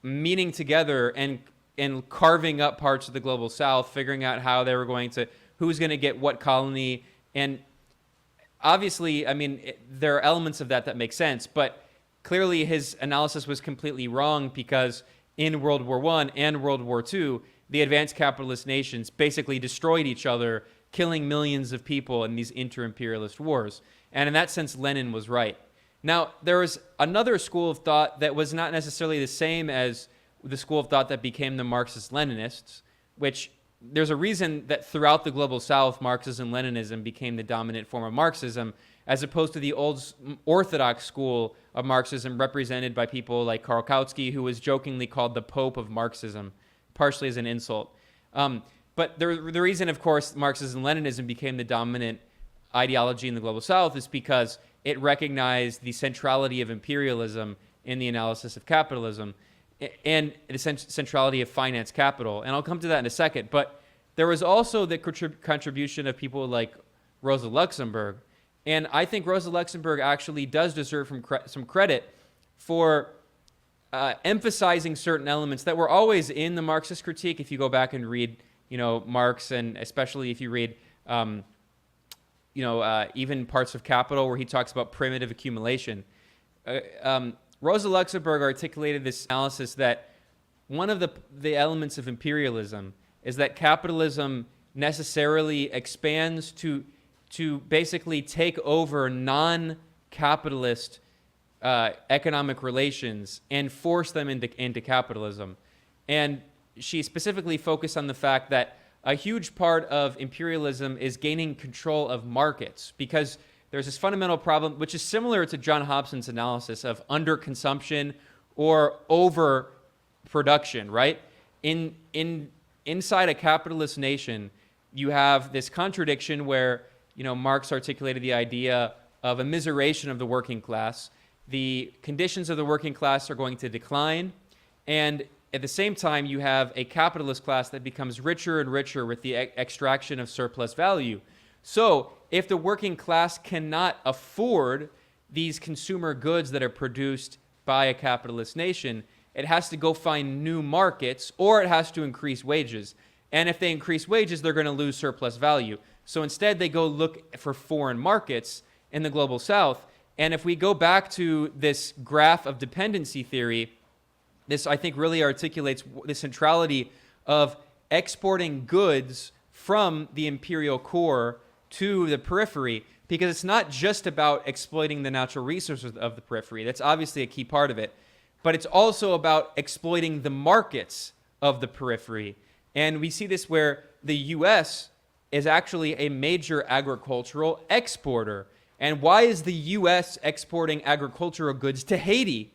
Speaker 1: meeting together and carving up parts of the global South, figuring out how they were going to, who's going to get what colony. And obviously, I mean, there are elements of that make sense, but clearly his analysis was completely wrong, because in World War I and World War II, the advanced capitalist nations basically destroyed each other, killing millions of people in these inter-imperialist wars. And in that sense, Lenin was right. Now, there was another school of thought that was not necessarily the same as the school of thought that became the Marxist-Leninists, which there's a reason that throughout the global South, Marxism-Leninism became the dominant form of Marxism, as opposed to the old orthodox school of Marxism represented by people like Karl Kautsky, who was jokingly called the Pope of Marxism, partially as an insult. But the reason, of course, Marxism-Leninism became the dominant ideology in the global South is because it recognized the centrality of imperialism in the analysis of capitalism and the centrality of finance capital. And I'll come to that in a second. But there was also the contribution of people like Rosa Luxemburg. And I think Rosa Luxemburg actually does deserve some credit for emphasizing certain elements that were always in the Marxist critique. If you go back and read, Marx, and especially if you read even parts of Capital where he talks about primitive accumulation. Rosa Luxemburg articulated this analysis that one of the elements of imperialism is that capitalism necessarily expands to basically take over non-capitalist economic relations and force them into capitalism. And she specifically focused on the fact that a huge part of imperialism is gaining control of markets, because there's this fundamental problem, which is similar to John Hobson's analysis of underconsumption or overproduction, right? Inside a capitalist nation, you have this contradiction where, Marx articulated the idea of a immiseration of the working class. The conditions of the working class are going to decline, and at the same time, you have a capitalist class that becomes richer and richer with the extraction of surplus value. So if the working class cannot afford these consumer goods that are produced by a capitalist nation, it has to go find new markets, or it has to increase wages. And if they increase wages, they're going to lose surplus value. So instead, they go look for foreign markets in the global south. And if we go back to this graph of dependency theory, this, I think, really articulates the centrality of exporting goods from the imperial core to the periphery, because it's not just about exploiting the natural resources of the periphery. That's obviously a key part of it. But it's also about exploiting the markets of the periphery. And we see this where the U.S. is actually a major agricultural exporter. And why is the U.S. exporting agricultural goods to Haiti?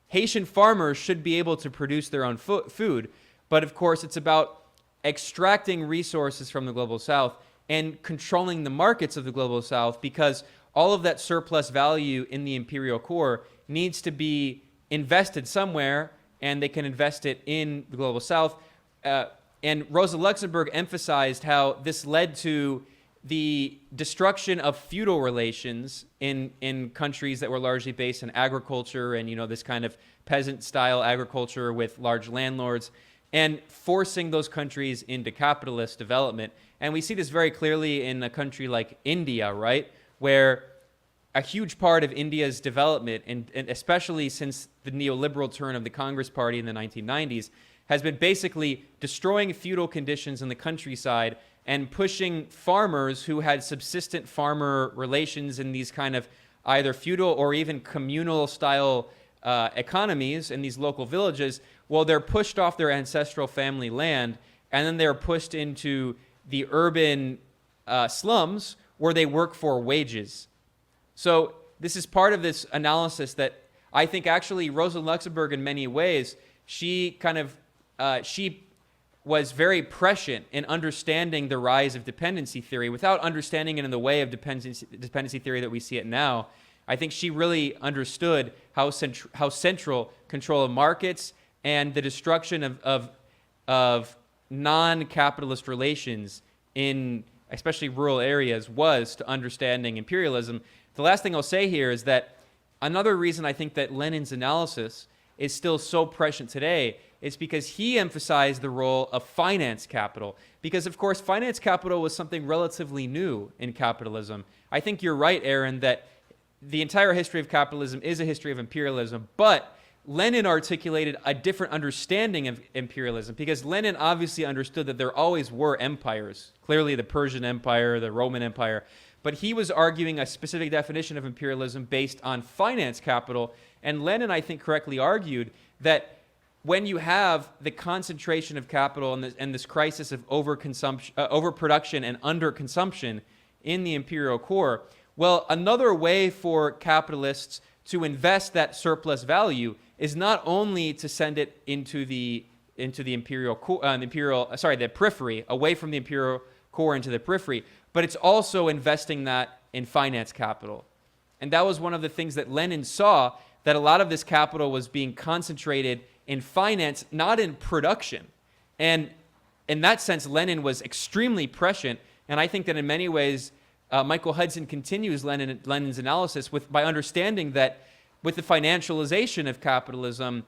Speaker 1: Haitian farmers should be able to produce their own food. But of course, it's about extracting resources from the global south and controlling the markets of the global south, because all of that surplus value in the imperial core needs to be invested somewhere, and they can invest it in the global south. And Rosa Luxemburg emphasized how this led to the destruction of feudal relations in countries that were largely based in agriculture and, this kind of peasant-style agriculture with large landlords, and forcing those countries into capitalist development. And we see this very clearly in a country like India, right, where a huge part of India's development, and especially since the neoliberal turn of the Congress Party in the 1990s, has been basically destroying feudal conditions in the countryside and pushing farmers who had subsistent farmer relations in these kind of either feudal or even communal style economies in these local villages. Well, they're pushed off their ancestral family land, and then they're pushed into the urban slums where they work for wages. So this is part of this analysis that I think actually Rosa Luxemburg, in many ways, she was very prescient in understanding the rise of dependency theory without understanding it in the way of dependency theory that we see it now. I think she really understood how central control of markets and the destruction of non-capitalist relations in especially rural areas was to understanding imperialism. The last thing I'll say here is that another reason I think that Lenin's analysis is still so prescient today is because he emphasized the role of finance capital. Because, of course, finance capital was something relatively new in capitalism. I think you're right, Aaron, that the entire history of capitalism is a history of imperialism, but Lenin articulated a different understanding of imperialism, because Lenin obviously understood that there always were empires, clearly the Persian Empire, the Roman Empire, but he was arguing a specific definition of imperialism based on finance capital. And Lenin, I think, correctly argued that when you have the concentration of capital and this crisis of overproduction and underconsumption in the imperial core, well, another way for capitalists to invest that surplus value is not only to send it into the periphery, away from the imperial core into the periphery, but it's also investing that in finance capital. And that was one of the things that Lenin saw, that a lot of this capital was being concentrated in finance, not in production. And in that sense, Lenin was extremely prescient. And I think that in many ways, Michael Hudson continues Lenin's analysis by understanding that with the financialization of capitalism,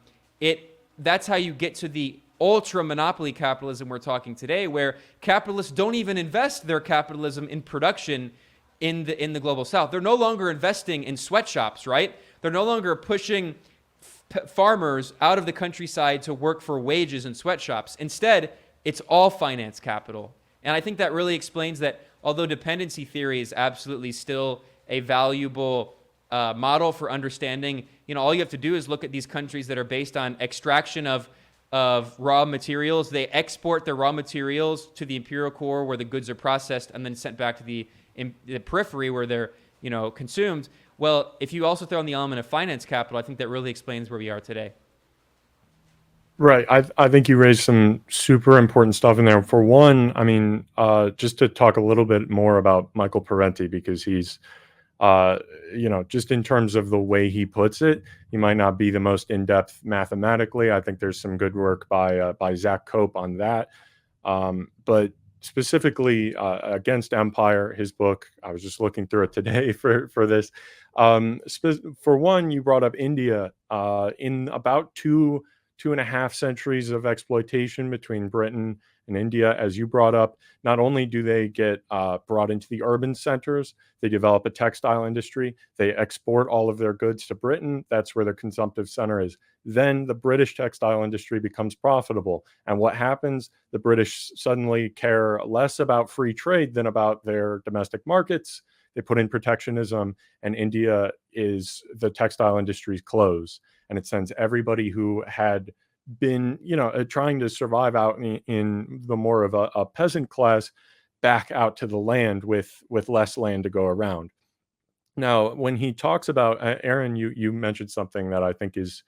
Speaker 1: that's how you get to the ultra-monopoly capitalism we're talking today, where capitalists don't even invest their capitalism in production in the global South. They're no longer investing in sweatshops, right? They're no longer pushing farmers out of the countryside to work for wages in sweatshops. Instead, it's all finance capital. And I think that really explains that although dependency theory is absolutely still a valuable model for understanding, all you have to do is look at these countries that are based on extraction of raw materials. They export their raw materials to the imperial core where the goods are processed and then sent back to the periphery where they're consumed. Well, if you also throw in the element of finance capital, I think that really explains where we are today.
Speaker 3: Right. I think you raised some super important stuff in there. For one, I mean, just to talk a little bit more about Michael Parenti, because he's, just in terms of the way he puts it, he might not be the most in-depth mathematically. I think there's some good work by Zach Cope on that. But specifically Against Empire, his book, I was just looking through it today for this. For one, you brought up India. In about two and a half centuries of exploitation between Britain and India, as you brought up, not only do they get brought into the urban centers, they develop a textile industry, they export all of their goods to Britain. That's where their consumptive center is. Then the British textile industry becomes profitable. And what happens? The British suddenly care less about free trade than about their domestic markets. They put in protectionism, and India the textile industries close. And it sends everybody who had been, trying to survive out in the more of a peasant class back out to the land with less land to go around. Now, when he talks about, Aaron, you mentioned something that I think is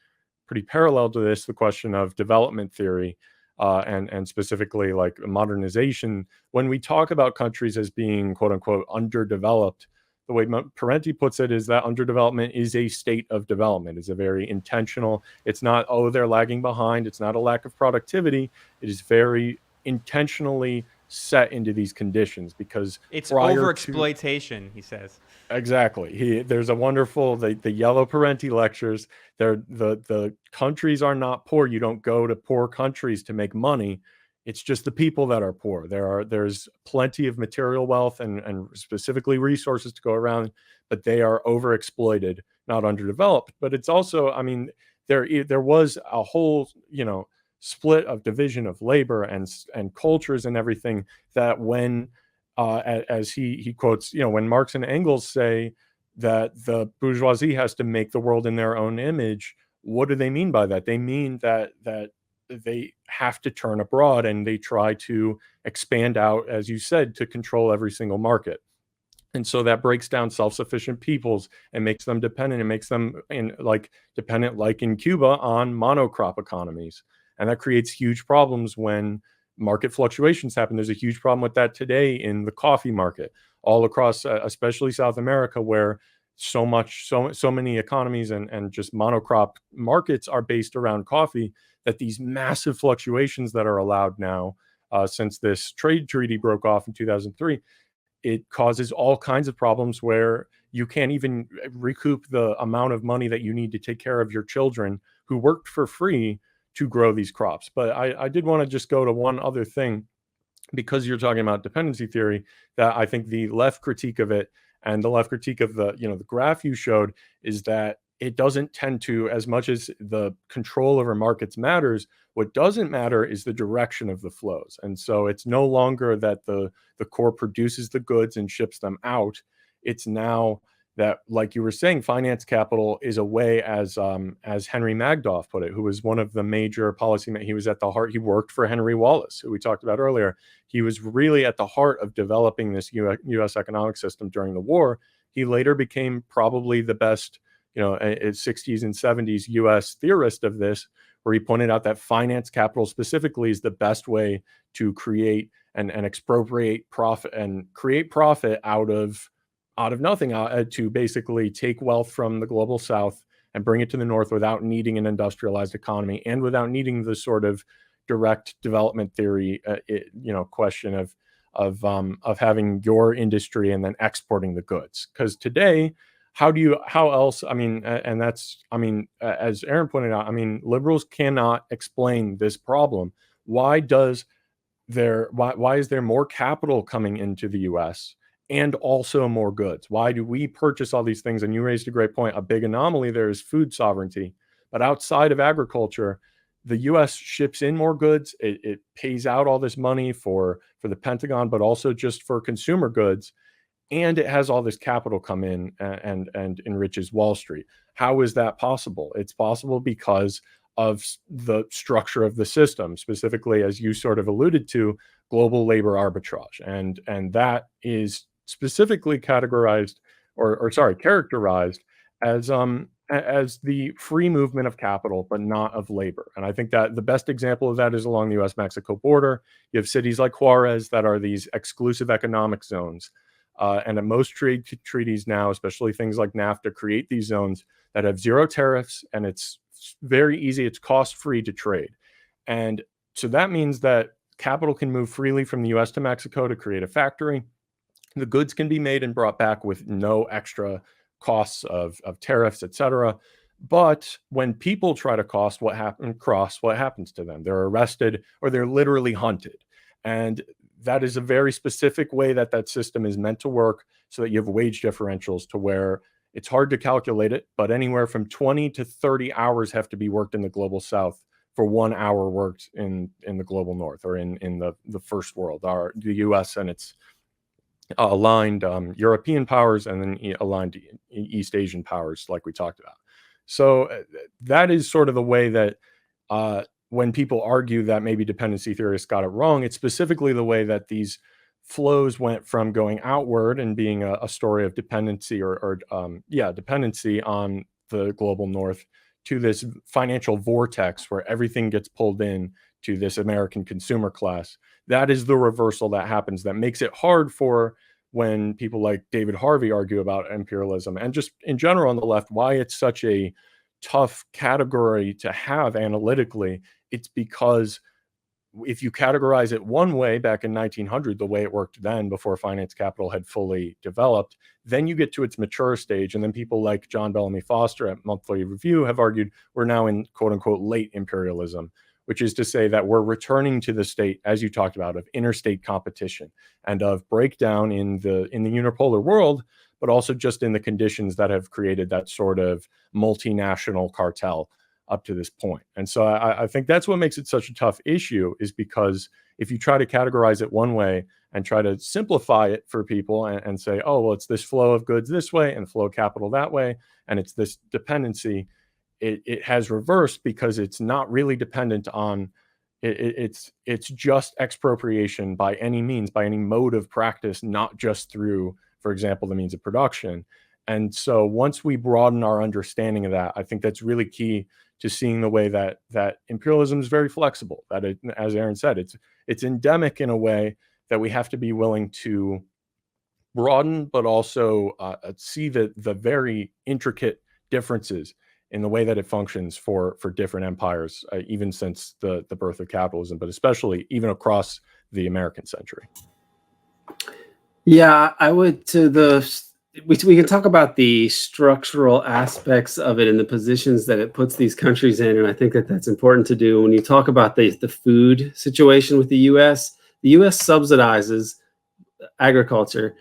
Speaker 3: pretty parallel to this, the question of development theory, and specifically like modernization. When we talk about countries as being, quote unquote, underdeveloped, the way Parenti puts it is that underdevelopment is a state of development. It's a very intentional. It's not, oh, they're lagging behind. It's not a lack of productivity. It is very intentionally set into these conditions because
Speaker 1: it's overexploitation, he says.
Speaker 3: Exactly. There's a wonderful, the yellow Parenti lectures. The countries are not poor. You don't go to poor countries to make money. It's just the people that are poor. There's plenty of material wealth and specifically resources to go around, but they are overexploited, not underdeveloped. But it's also, I mean, there was a whole, split of division of labor and cultures and everything that when, as he quotes, when Marx and Engels say that the bourgeoisie has to make the world in their own image, what do they mean by that? They mean that they have to turn abroad and they try to expand out, as you said, to control every single market. And so that breaks down self-sufficient peoples and makes them dependent. It makes them dependent, like in Cuba, on monocrop economies. And that creates huge problems when market fluctuations happen. There's a huge problem with that today in the coffee market, all across, especially South America, where so many economies and just monocrop markets are based around coffee, that these massive fluctuations that are allowed now, since this trade treaty broke off in 2003, it causes all kinds of problems where you can't even recoup the amount of money that you need to take care of your children who worked for free to grow these crops. But I did want to just go to one other thing, because you're talking about dependency theory, that I think the left critique of it and the left critique of the graph you showed is that it doesn't tend to, as much as the control over markets matters, what doesn't matter is the direction of the flows. And so it's no longer that the core produces the goods and ships them out. It's now that, like you were saying, finance capital is a way, as Henry Magdoff put it, who was one of the major policymakers. He was at the heart. He worked for Henry Wallace, who we talked about earlier. He was really at the heart of developing this U.S. economic system during the war. He later became probably the best, 60s and 70s U.S. theorist of this, where he pointed out that finance capital specifically is the best way to create and expropriate profit and create profit out of nothing, to basically take wealth from the global South and bring it to the North without needing an industrialized economy and without needing the sort of direct development theory, question of having your industry and then exporting the goods. Because today, how else? I mean, and that's, as Aaron pointed out, liberals cannot explain this problem. Why is there more capital coming into the U.S. and also more goods. Why do we purchase all these things? And you raised a great point. A big anomaly there is food sovereignty. But outside of agriculture, the US ships in more goods. It pays out all this money for the Pentagon, but also just for consumer goods. And it has all this capital come in and enriches Wall Street. How is that possible? It's possible because of the structure of the system, specifically, as you sort of alluded to, global labor arbitrage. And that is specifically characterized as the free movement of capital, but not of labor. And I think that the best example of that is along the US-Mexico border. You have cities like Juarez that are these exclusive economic zones. And in most trade treaties now, especially things like NAFTA, create these zones that have zero tariffs, and it's very easy, it's cost-free to trade. And so that means that capital can move freely from the US to Mexico to create a factory. The goods can be made and brought back with no extra costs of tariffs, et cetera. But when people try to cross, what happens to them? They're arrested or they're literally hunted. And that is a very specific way that system is meant to work, so that you have wage differentials to where it's hard to calculate it, but anywhere from 20 to 30 hours have to be worked in the global South for 1 hour worked in the global North, or in the first world, the US and its aligned European powers, and then aligned East Asian powers, like we talked about. So that is sort of the way that when people argue that maybe dependency theorists got it wrong, it's specifically the way that these flows went from going outward and being a story of dependency dependency on the global North, to this financial vortex where everything gets pulled in to this American consumer class. That is the reversal that happens, that makes it hard for when people like David Harvey argue about imperialism, and just in general on the left, why it's such a tough category to have analytically. It's because if you categorize it one way back in 1900, the way it worked then, before finance capital had fully developed, then you get to its mature stage. And then people like John Bellamy Foster at Monthly Review have argued we're now in quote unquote late imperialism, which is to say that we're returning to the state, as you talked about, of interstate competition and of breakdown in the unipolar world, but also just in the conditions that have created that sort of multinational cartel up to this point. And so I think that's what makes it such a tough issue, is because if you try to categorize it one way and try to simplify it for people and say, oh, well, it's this flow of goods this way and flow of capital that way, and it's this dependency, it has reversed, because it's not really dependent on, it's just expropriation by any means, by any mode of practice, not just through, for example, the means of production. And so once we broaden our understanding of that, I think that's really key to seeing the way that imperialism is very flexible, that it, as Aaron said, it's endemic in a way that we have to be willing to broaden, but also see the very intricate differences in the way that it functions for different empires, even since the birth of capitalism, but especially even across the American century.
Speaker 2: Yeah, I would we can talk about the structural aspects of it and the positions that it puts these countries in, and I think that that's important to do. When you talk about the food situation with the U.S. subsidizes agriculture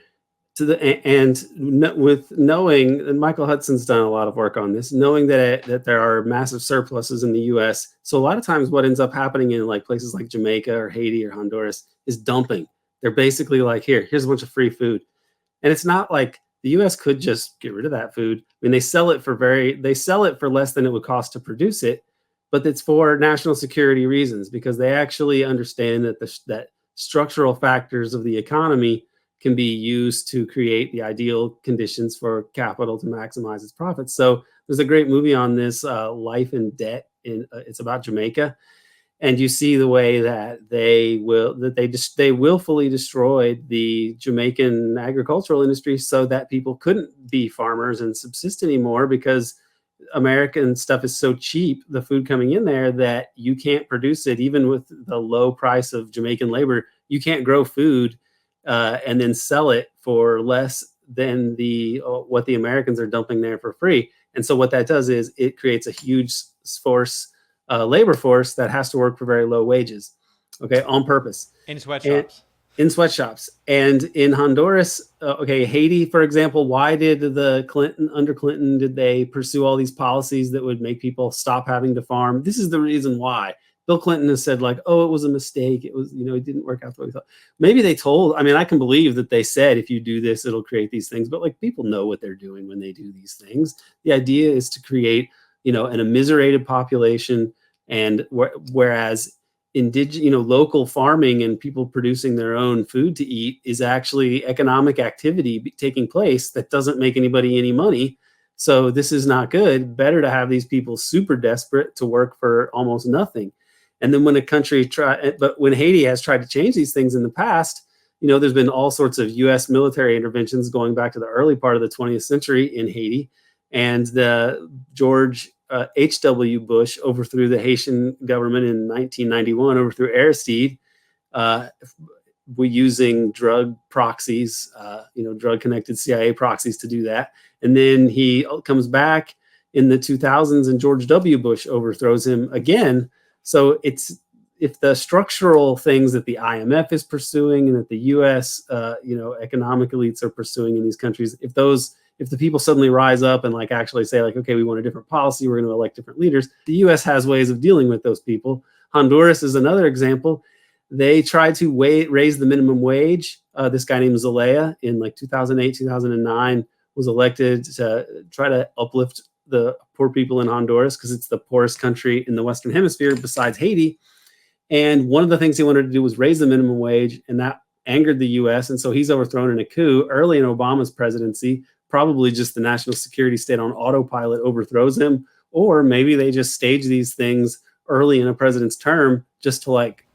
Speaker 2: with knowing, and Michael Hudson's done a lot of work on this, knowing that there are massive surpluses in the U.S. So a lot of times what ends up happening in like places like Jamaica or Haiti or Honduras is dumping. They're basically like, here's a bunch of free food. And it's not like the U.S. could just get rid of that food. I mean, they sell it for less than it would cost to produce it, but it's for national security reasons, because they actually understand that that structural factors of the economy can be used to create the ideal conditions for capital to maximize its profits. So there's a great movie on this, Life in Debt. It's about Jamaica. And you see the way that they willfully destroyed the Jamaican agricultural industry so that people couldn't be farmers and subsist anymore, because American stuff is so cheap, the food coming in there, that you can't produce it. Even with the low price of Jamaican labor, you can't grow food and then sell it for less than what the Americans are dumping there for free. And so what that does is it creates a huge labor force that has to work for very low wages, okay, on purpose.
Speaker 1: In sweatshops.
Speaker 2: in sweatshops. And in Honduras, okay, Haiti, for example, why did under Clinton, did they pursue all these policies that would make people stop having to farm? This is the reason why. Bill Clinton has said like, oh, it was a mistake. It was, it didn't work out the way we thought. Maybe they told, I mean, I can believe that they said, if you do this, it'll create these things, but like people know what they're doing when they do these things. The idea is to create, an immiserated population. And whereas local farming and people producing their own food to eat is actually economic activity taking place that doesn't make anybody any money. So this is not good. Better to have these people super desperate to work for almost nothing. And then when when Haiti has tried to change these things in the past, there's been all sorts of U.S. military interventions going back to the early part of the 20th century in Haiti. And the George H.W. Bush overthrew the Haitian government in 1991, overthrew Aristide, using drug proxies, drug-connected CIA proxies to do that. And then he comes back in the 2000s and George W. Bush overthrows him again. So if the structural things that the IMF is pursuing and that the U.S. Economic elites are pursuing in these countries, if the people suddenly rise up and like actually say like, okay, we want a different policy, we're going to elect different leaders, the U.S. has ways of dealing with those people. Honduras is another example. They tried to raise the minimum wage. This guy named Zelaya in like 2008, 2009 was elected to try to uplift the poor people in Honduras because it's the poorest country in the Western Hemisphere besides Haiti. And one of the things he wanted to do was raise the minimum wage, and that angered the U.S. And so he's overthrown in a coup early in Obama's presidency. Probably just the national security state on autopilot overthrows him, or maybe they just stage these things early in a president's term just to like,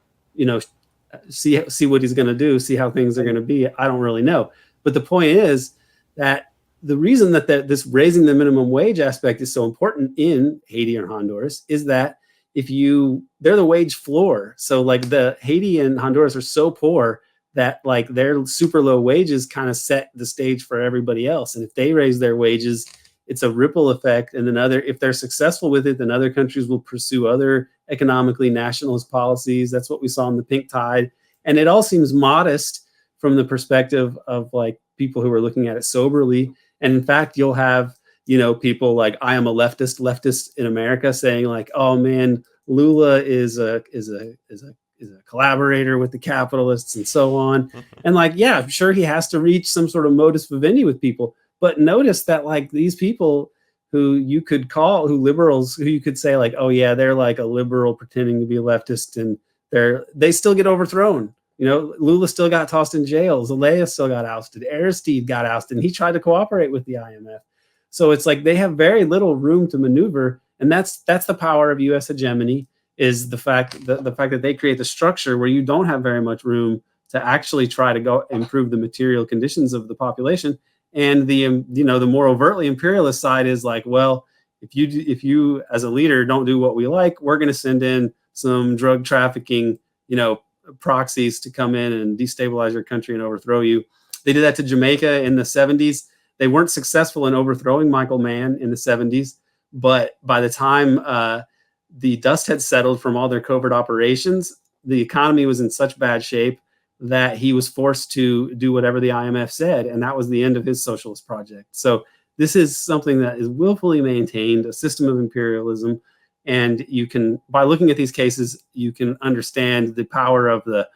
Speaker 2: see what he's going to do, see how things are going to be. I don't really know. But the point is that the reason that this raising the minimum wage aspect is so important in Haiti or Honduras is that they're the wage floor. So like the Haiti and Honduras are so poor that like their super low wages kind of set the stage for everybody else. And if they raise their wages, it's a ripple effect. And then if they're successful with it, then other countries will pursue other economically nationalist policies. That's what we saw in the pink tide. And it all seems modest from the perspective of like people who are looking at it soberly. And in fact, you'll have, people like, I am a leftist in America saying like, oh man, Lula is a collaborator with the capitalists and so on. And like, yeah, sure, he has to reach some sort of modus vivendi with people. But notice that like these people who you could call liberals, who you could say like, oh yeah, they're like a liberal pretending to be a leftist, and they still get overthrown. Lula still got tossed in jail. Zelaya still got ousted. Aristide got ousted, and he tried to cooperate with the IMF. So it's like they have very little room to maneuver, and that's the power of U.S. hegemony, is the fact that they create the structure where you don't have very much room to actually try to go improve the material conditions of the population. And the more overtly imperialist side is like, well, if you as a leader don't do what we like, we're going to send in some drug trafficking, proxies to come in and destabilize your country and overthrow you. They did that to Jamaica in the 70s. They weren't successful in overthrowing Michael Mann in the 70s, but by the time the dust had settled from all their covert operations, the economy was in such bad shape that he was forced to do whatever the IMF said, and that was the end of his socialist project. So this is something that is willfully maintained, a system of imperialism. And you can, by looking at these cases, you can understand the power of the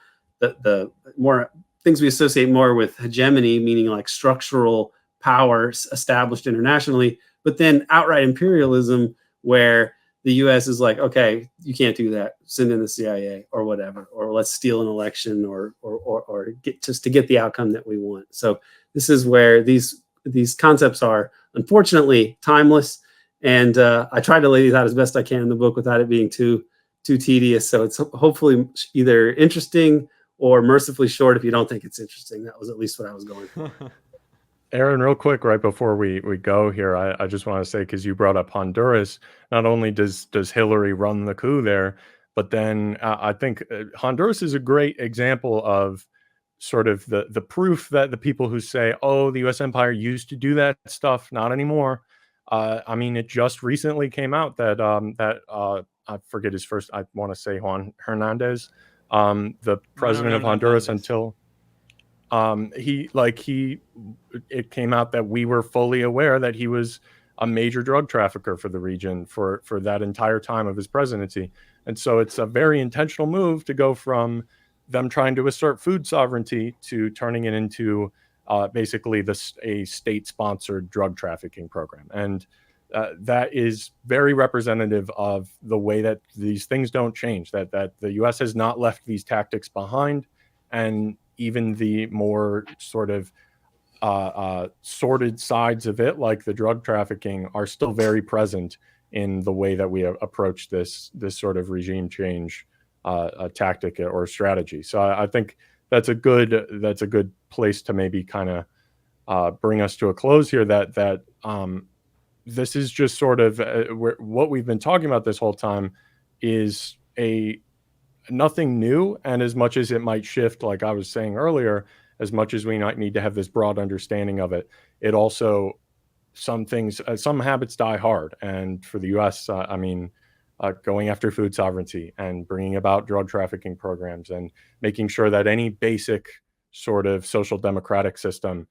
Speaker 2: more things we associate more with hegemony, meaning like structural powers established internationally, but then outright imperialism, where the U.S. is like, okay, you can't do that. Send in the CIA or whatever, or let's steal an election, or get just to get the outcome that we want. So this is where these concepts are unfortunately timeless. And I tried to lay these out as best I can in the book without it being too tedious. So it's hopefully either interesting or mercifully short if you don't think it's interesting. That was at least what I was going for.
Speaker 3: Aaron, real quick, right before we go here, I just want to say, because you brought up Honduras, not only does Hillary run the coup there, but then I think Honduras is a great example of sort of the proof that the people who say, oh, the U.S. empire used to do that stuff, not anymore. I mean, it just recently came out that I forget his first, I want to say Juan Hernandez, the president of Honduras until It came out that we were fully aware that he was a major drug trafficker for the region for that entire time of his presidency. And so it's a very intentional move to go from them trying to assert food sovereignty to turning it into basically a state-sponsored drug trafficking program. And that is very representative of the way that these things don't change, that the U.S. has not left these tactics behind, and even the more sort of sordid sides of it, like the drug trafficking, are still very present in the way that we approach this sort of regime change tactic or strategy. So I think that's a good place to maybe kind of bring us to a close here. That this is just sort of what we've been talking about this whole time is nothing new, and as much as it might shift, like I was saying earlier, as much as we might need to have this broad understanding of it, it also, some habits die hard. And for the U.S., going after food sovereignty and bringing about drug trafficking programs and making sure that any basic sort of social democratic system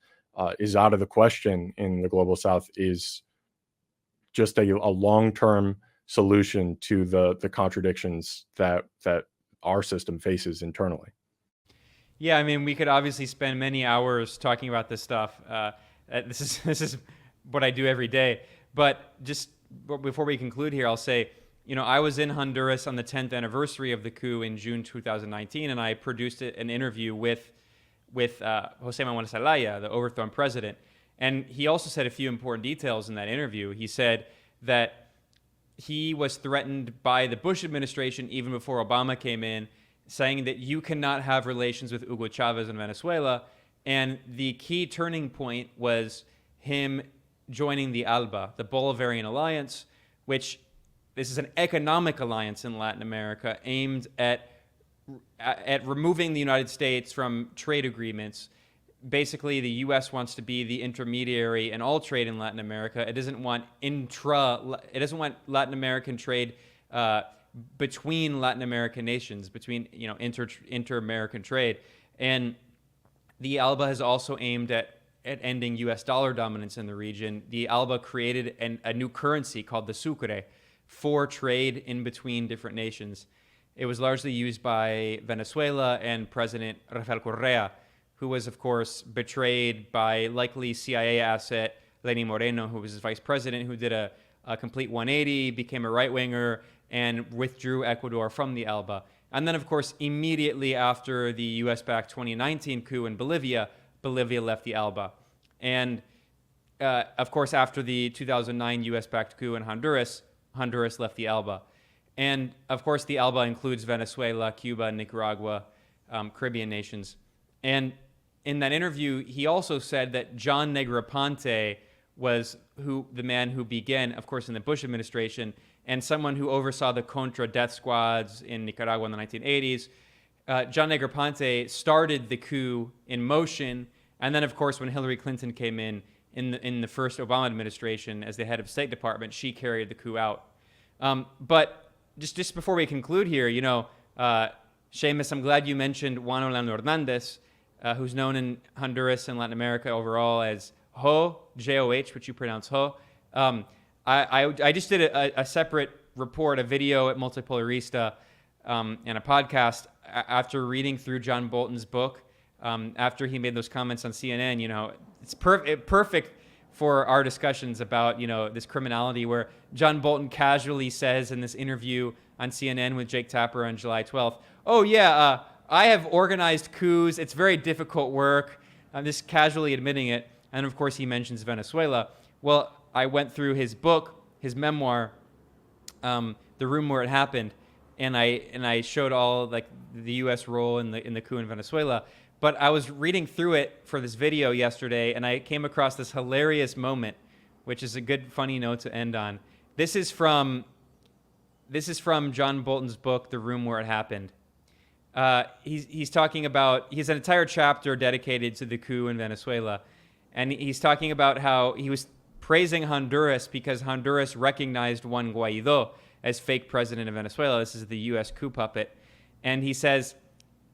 Speaker 3: is out of the question in the global South is just a long-term solution to the contradictions that our system faces internally.
Speaker 1: Yeah, I mean, we could obviously spend many hours talking about this stuff. This is what I do every day. But just before we conclude here, I'll say, I was in Honduras on the 10th anniversary of the coup in June 2019, and I produced an interview with José Manuel Zelaya, the overthrown president. And he also said a few important details in that interview. He said that he was threatened by the Bush administration even before Obama came in, saying that you cannot have relations with Hugo Chavez in Venezuela. And the key turning point was him joining the ALBA, the Bolivarian Alliance, which this is an economic alliance in Latin America aimed at removing the United States from trade agreements. Basically, the U.S. wants to be the intermediary in all trade in Latin America. It doesn't want Latin American trade between Latin American nations, between inter-American trade. And the ALBA has also aimed at ending U.S. dollar dominance in the region. The ALBA created a new currency called the sucre for trade in between different nations. It was largely used by Venezuela and President Rafael Correa, who was, of course, betrayed by likely CIA asset Lenín Moreno, who was his vice president, who did a complete 180, became a right-winger, and withdrew Ecuador from the ALBA. And then, of course, immediately after the U.S.-backed 2019 coup in Bolivia, Bolivia left the ALBA. And, of course, after the 2009 U.S.-backed coup in Honduras, Honduras left the ALBA. And, of course, the ALBA includes Venezuela, Cuba, Nicaragua, Caribbean nations. And in that interview, he also said that John Negroponte was the man who began, of course, in the Bush administration, and someone who oversaw the Contra death squads in Nicaragua in the 1980s. John Negroponte started the coup in motion, and then, of course, when Hillary Clinton came in the first Obama administration as the head of State Department, she carried the coup out. But just before we conclude here, Seamus, I'm glad you mentioned Juan Orlando Hernandez, who's known in Honduras and Latin America overall as Ho, J-O-H, which you pronounce Ho. I just did a separate report, a video at Multipolarista and a podcast after reading through John Bolton's book. After he made those comments on CNN, it's perfect for our discussions about, this criminality, where John Bolton casually says in this interview on CNN with Jake Tapper on July 12th, oh yeah, I have organized coups. It's very difficult work. I'm just casually admitting it. And of course, he mentions Venezuela. Well, I went through his book, his memoir, The Room Where It Happened, and I showed all the U.S. role in the coup in Venezuela. But I was reading through it for this video yesterday, and I came across this hilarious moment, which is a good, funny note to end on. This is from John Bolton's book, The Room Where It Happened. He's talking about, he has an entire chapter dedicated to the coup in Venezuela, and he's talking about how he was praising Honduras because Honduras recognized Juan Guaido as fake president of Venezuela. This is the U.S. coup puppet. And he says,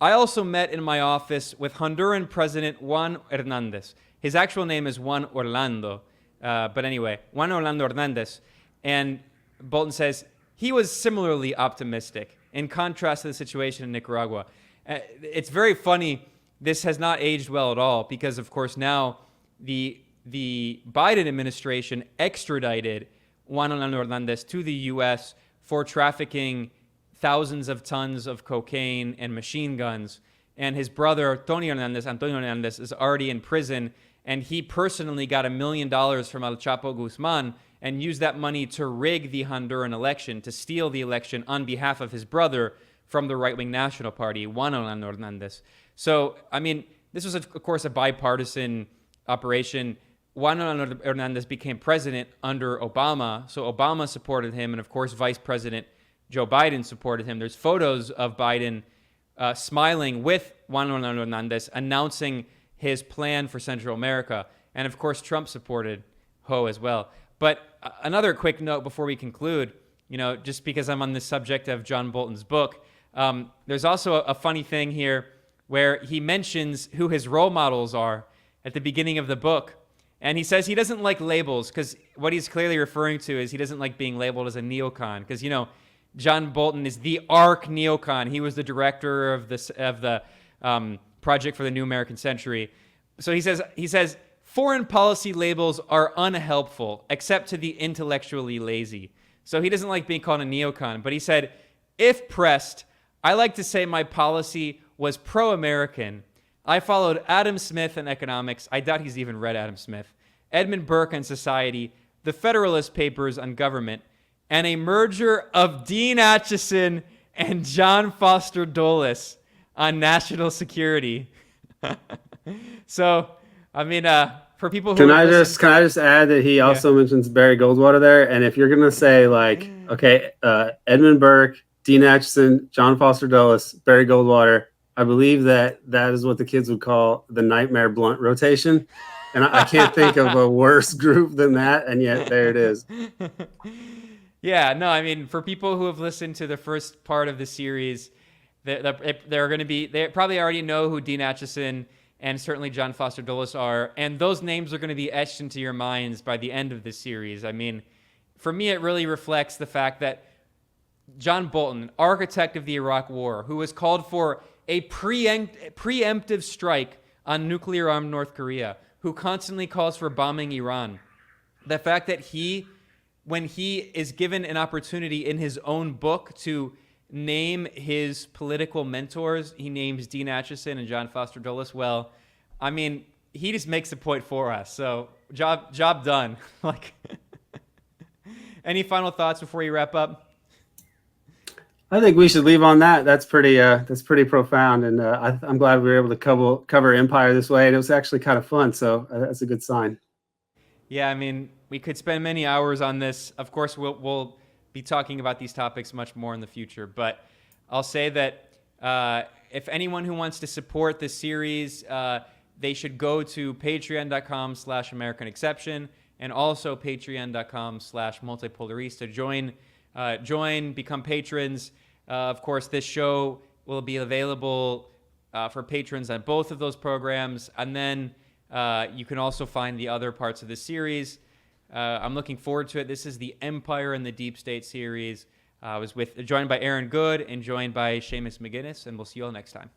Speaker 1: I also met in my office with Honduran President Juan Hernandez. His actual name is Juan Orlando. But anyway, Juan Orlando Hernandez. And Bolton says he was similarly optimistic in contrast to the situation in Nicaragua. It's very funny. This has not aged well at all because, of course, now the Biden administration extradited Juan Orlando Hernandez to the U.S. for trafficking thousands of tons of cocaine and machine guns. And his brother, Antonio Hernandez, is already in prison. And he personally got $1 million from El Chapo Guzman and used that money to rig the Honduran election, to steal the election on behalf of his brother from the right-wing National Party, Juan Orlando Hernandez. So, I mean, this was, of course, a bipartisan operation. Juan Orlando Hernandez became president under Obama, so Obama supported him, and of course, Vice President Joe Biden supported him. There's photos of Biden smiling with Juan Orlando Hernandez, announcing his plan for Central America, and of course, Trump supported Ho as well. But another quick note before we conclude, just because I'm on the subject of John Bolton's book, there's also a funny thing here where he mentions who his role models are at the beginning of the book. And he says he doesn't like labels because what he's clearly referring to is he doesn't like being labeled as a neocon because, John Bolton is the arch neocon. He was the director of the Project for the New American Century. So he says foreign policy labels are unhelpful except to the intellectually lazy. So he doesn't like being called a neocon, but he said, if pressed, I like to say my policy was pro-American. I followed Adam Smith in economics. I doubt he's even read Adam Smith. Edmund Burke on society, the Federalist Papers on government, and a merger of Dean Acheson and John Foster Dulles on national security. So, I mean, for people who
Speaker 2: can I just add that he also mentions Barry Goldwater there, and if you're gonna say Edmund Burke, Dean Acheson, John Foster Dulles, Barry Goldwater, I believe that is what the kids would call the nightmare blunt rotation. And I can't think of a worse group than that. And yet there it is.
Speaker 1: Yeah, no, I mean, for people who have listened to the first part of the series, they probably already know who Dean Acheson and certainly John Foster Dulles are. And those names are going to be etched into your minds by the end of the series. I mean, for me, it really reflects the fact that John Bolton, architect of the Iraq War, who was called for a preemptive strike on nuclear-armed North Korea, who constantly calls for bombing Iran. The fact that when he is given an opportunity in his own book to name his political mentors, he names Dean Acheson and John Foster Dulles. Well, I mean, he just makes a point for us. So job done. Any final thoughts before you wrap up?
Speaker 2: I think we should leave on that. That's pretty profound, and I'm glad we were able to cover empire this way. And it was actually kind of fun, so that's a good sign.
Speaker 1: Yeah, I mean, we could spend many hours on this. Of course, we'll be talking about these topics much more in the future. But I'll say that if anyone who wants to support this series, they should go to patreon.com/American Exception and also patreon.com/Multipolarista. Join, become patrons. Of course, this show will be available for patrons on both of those programs. And then you can also find the other parts of the series. I'm looking forward to it. This is the Empire and the Deep State series. I was joined by Aaron Good and joined by Seamus McGuinness, and we'll see you all next time.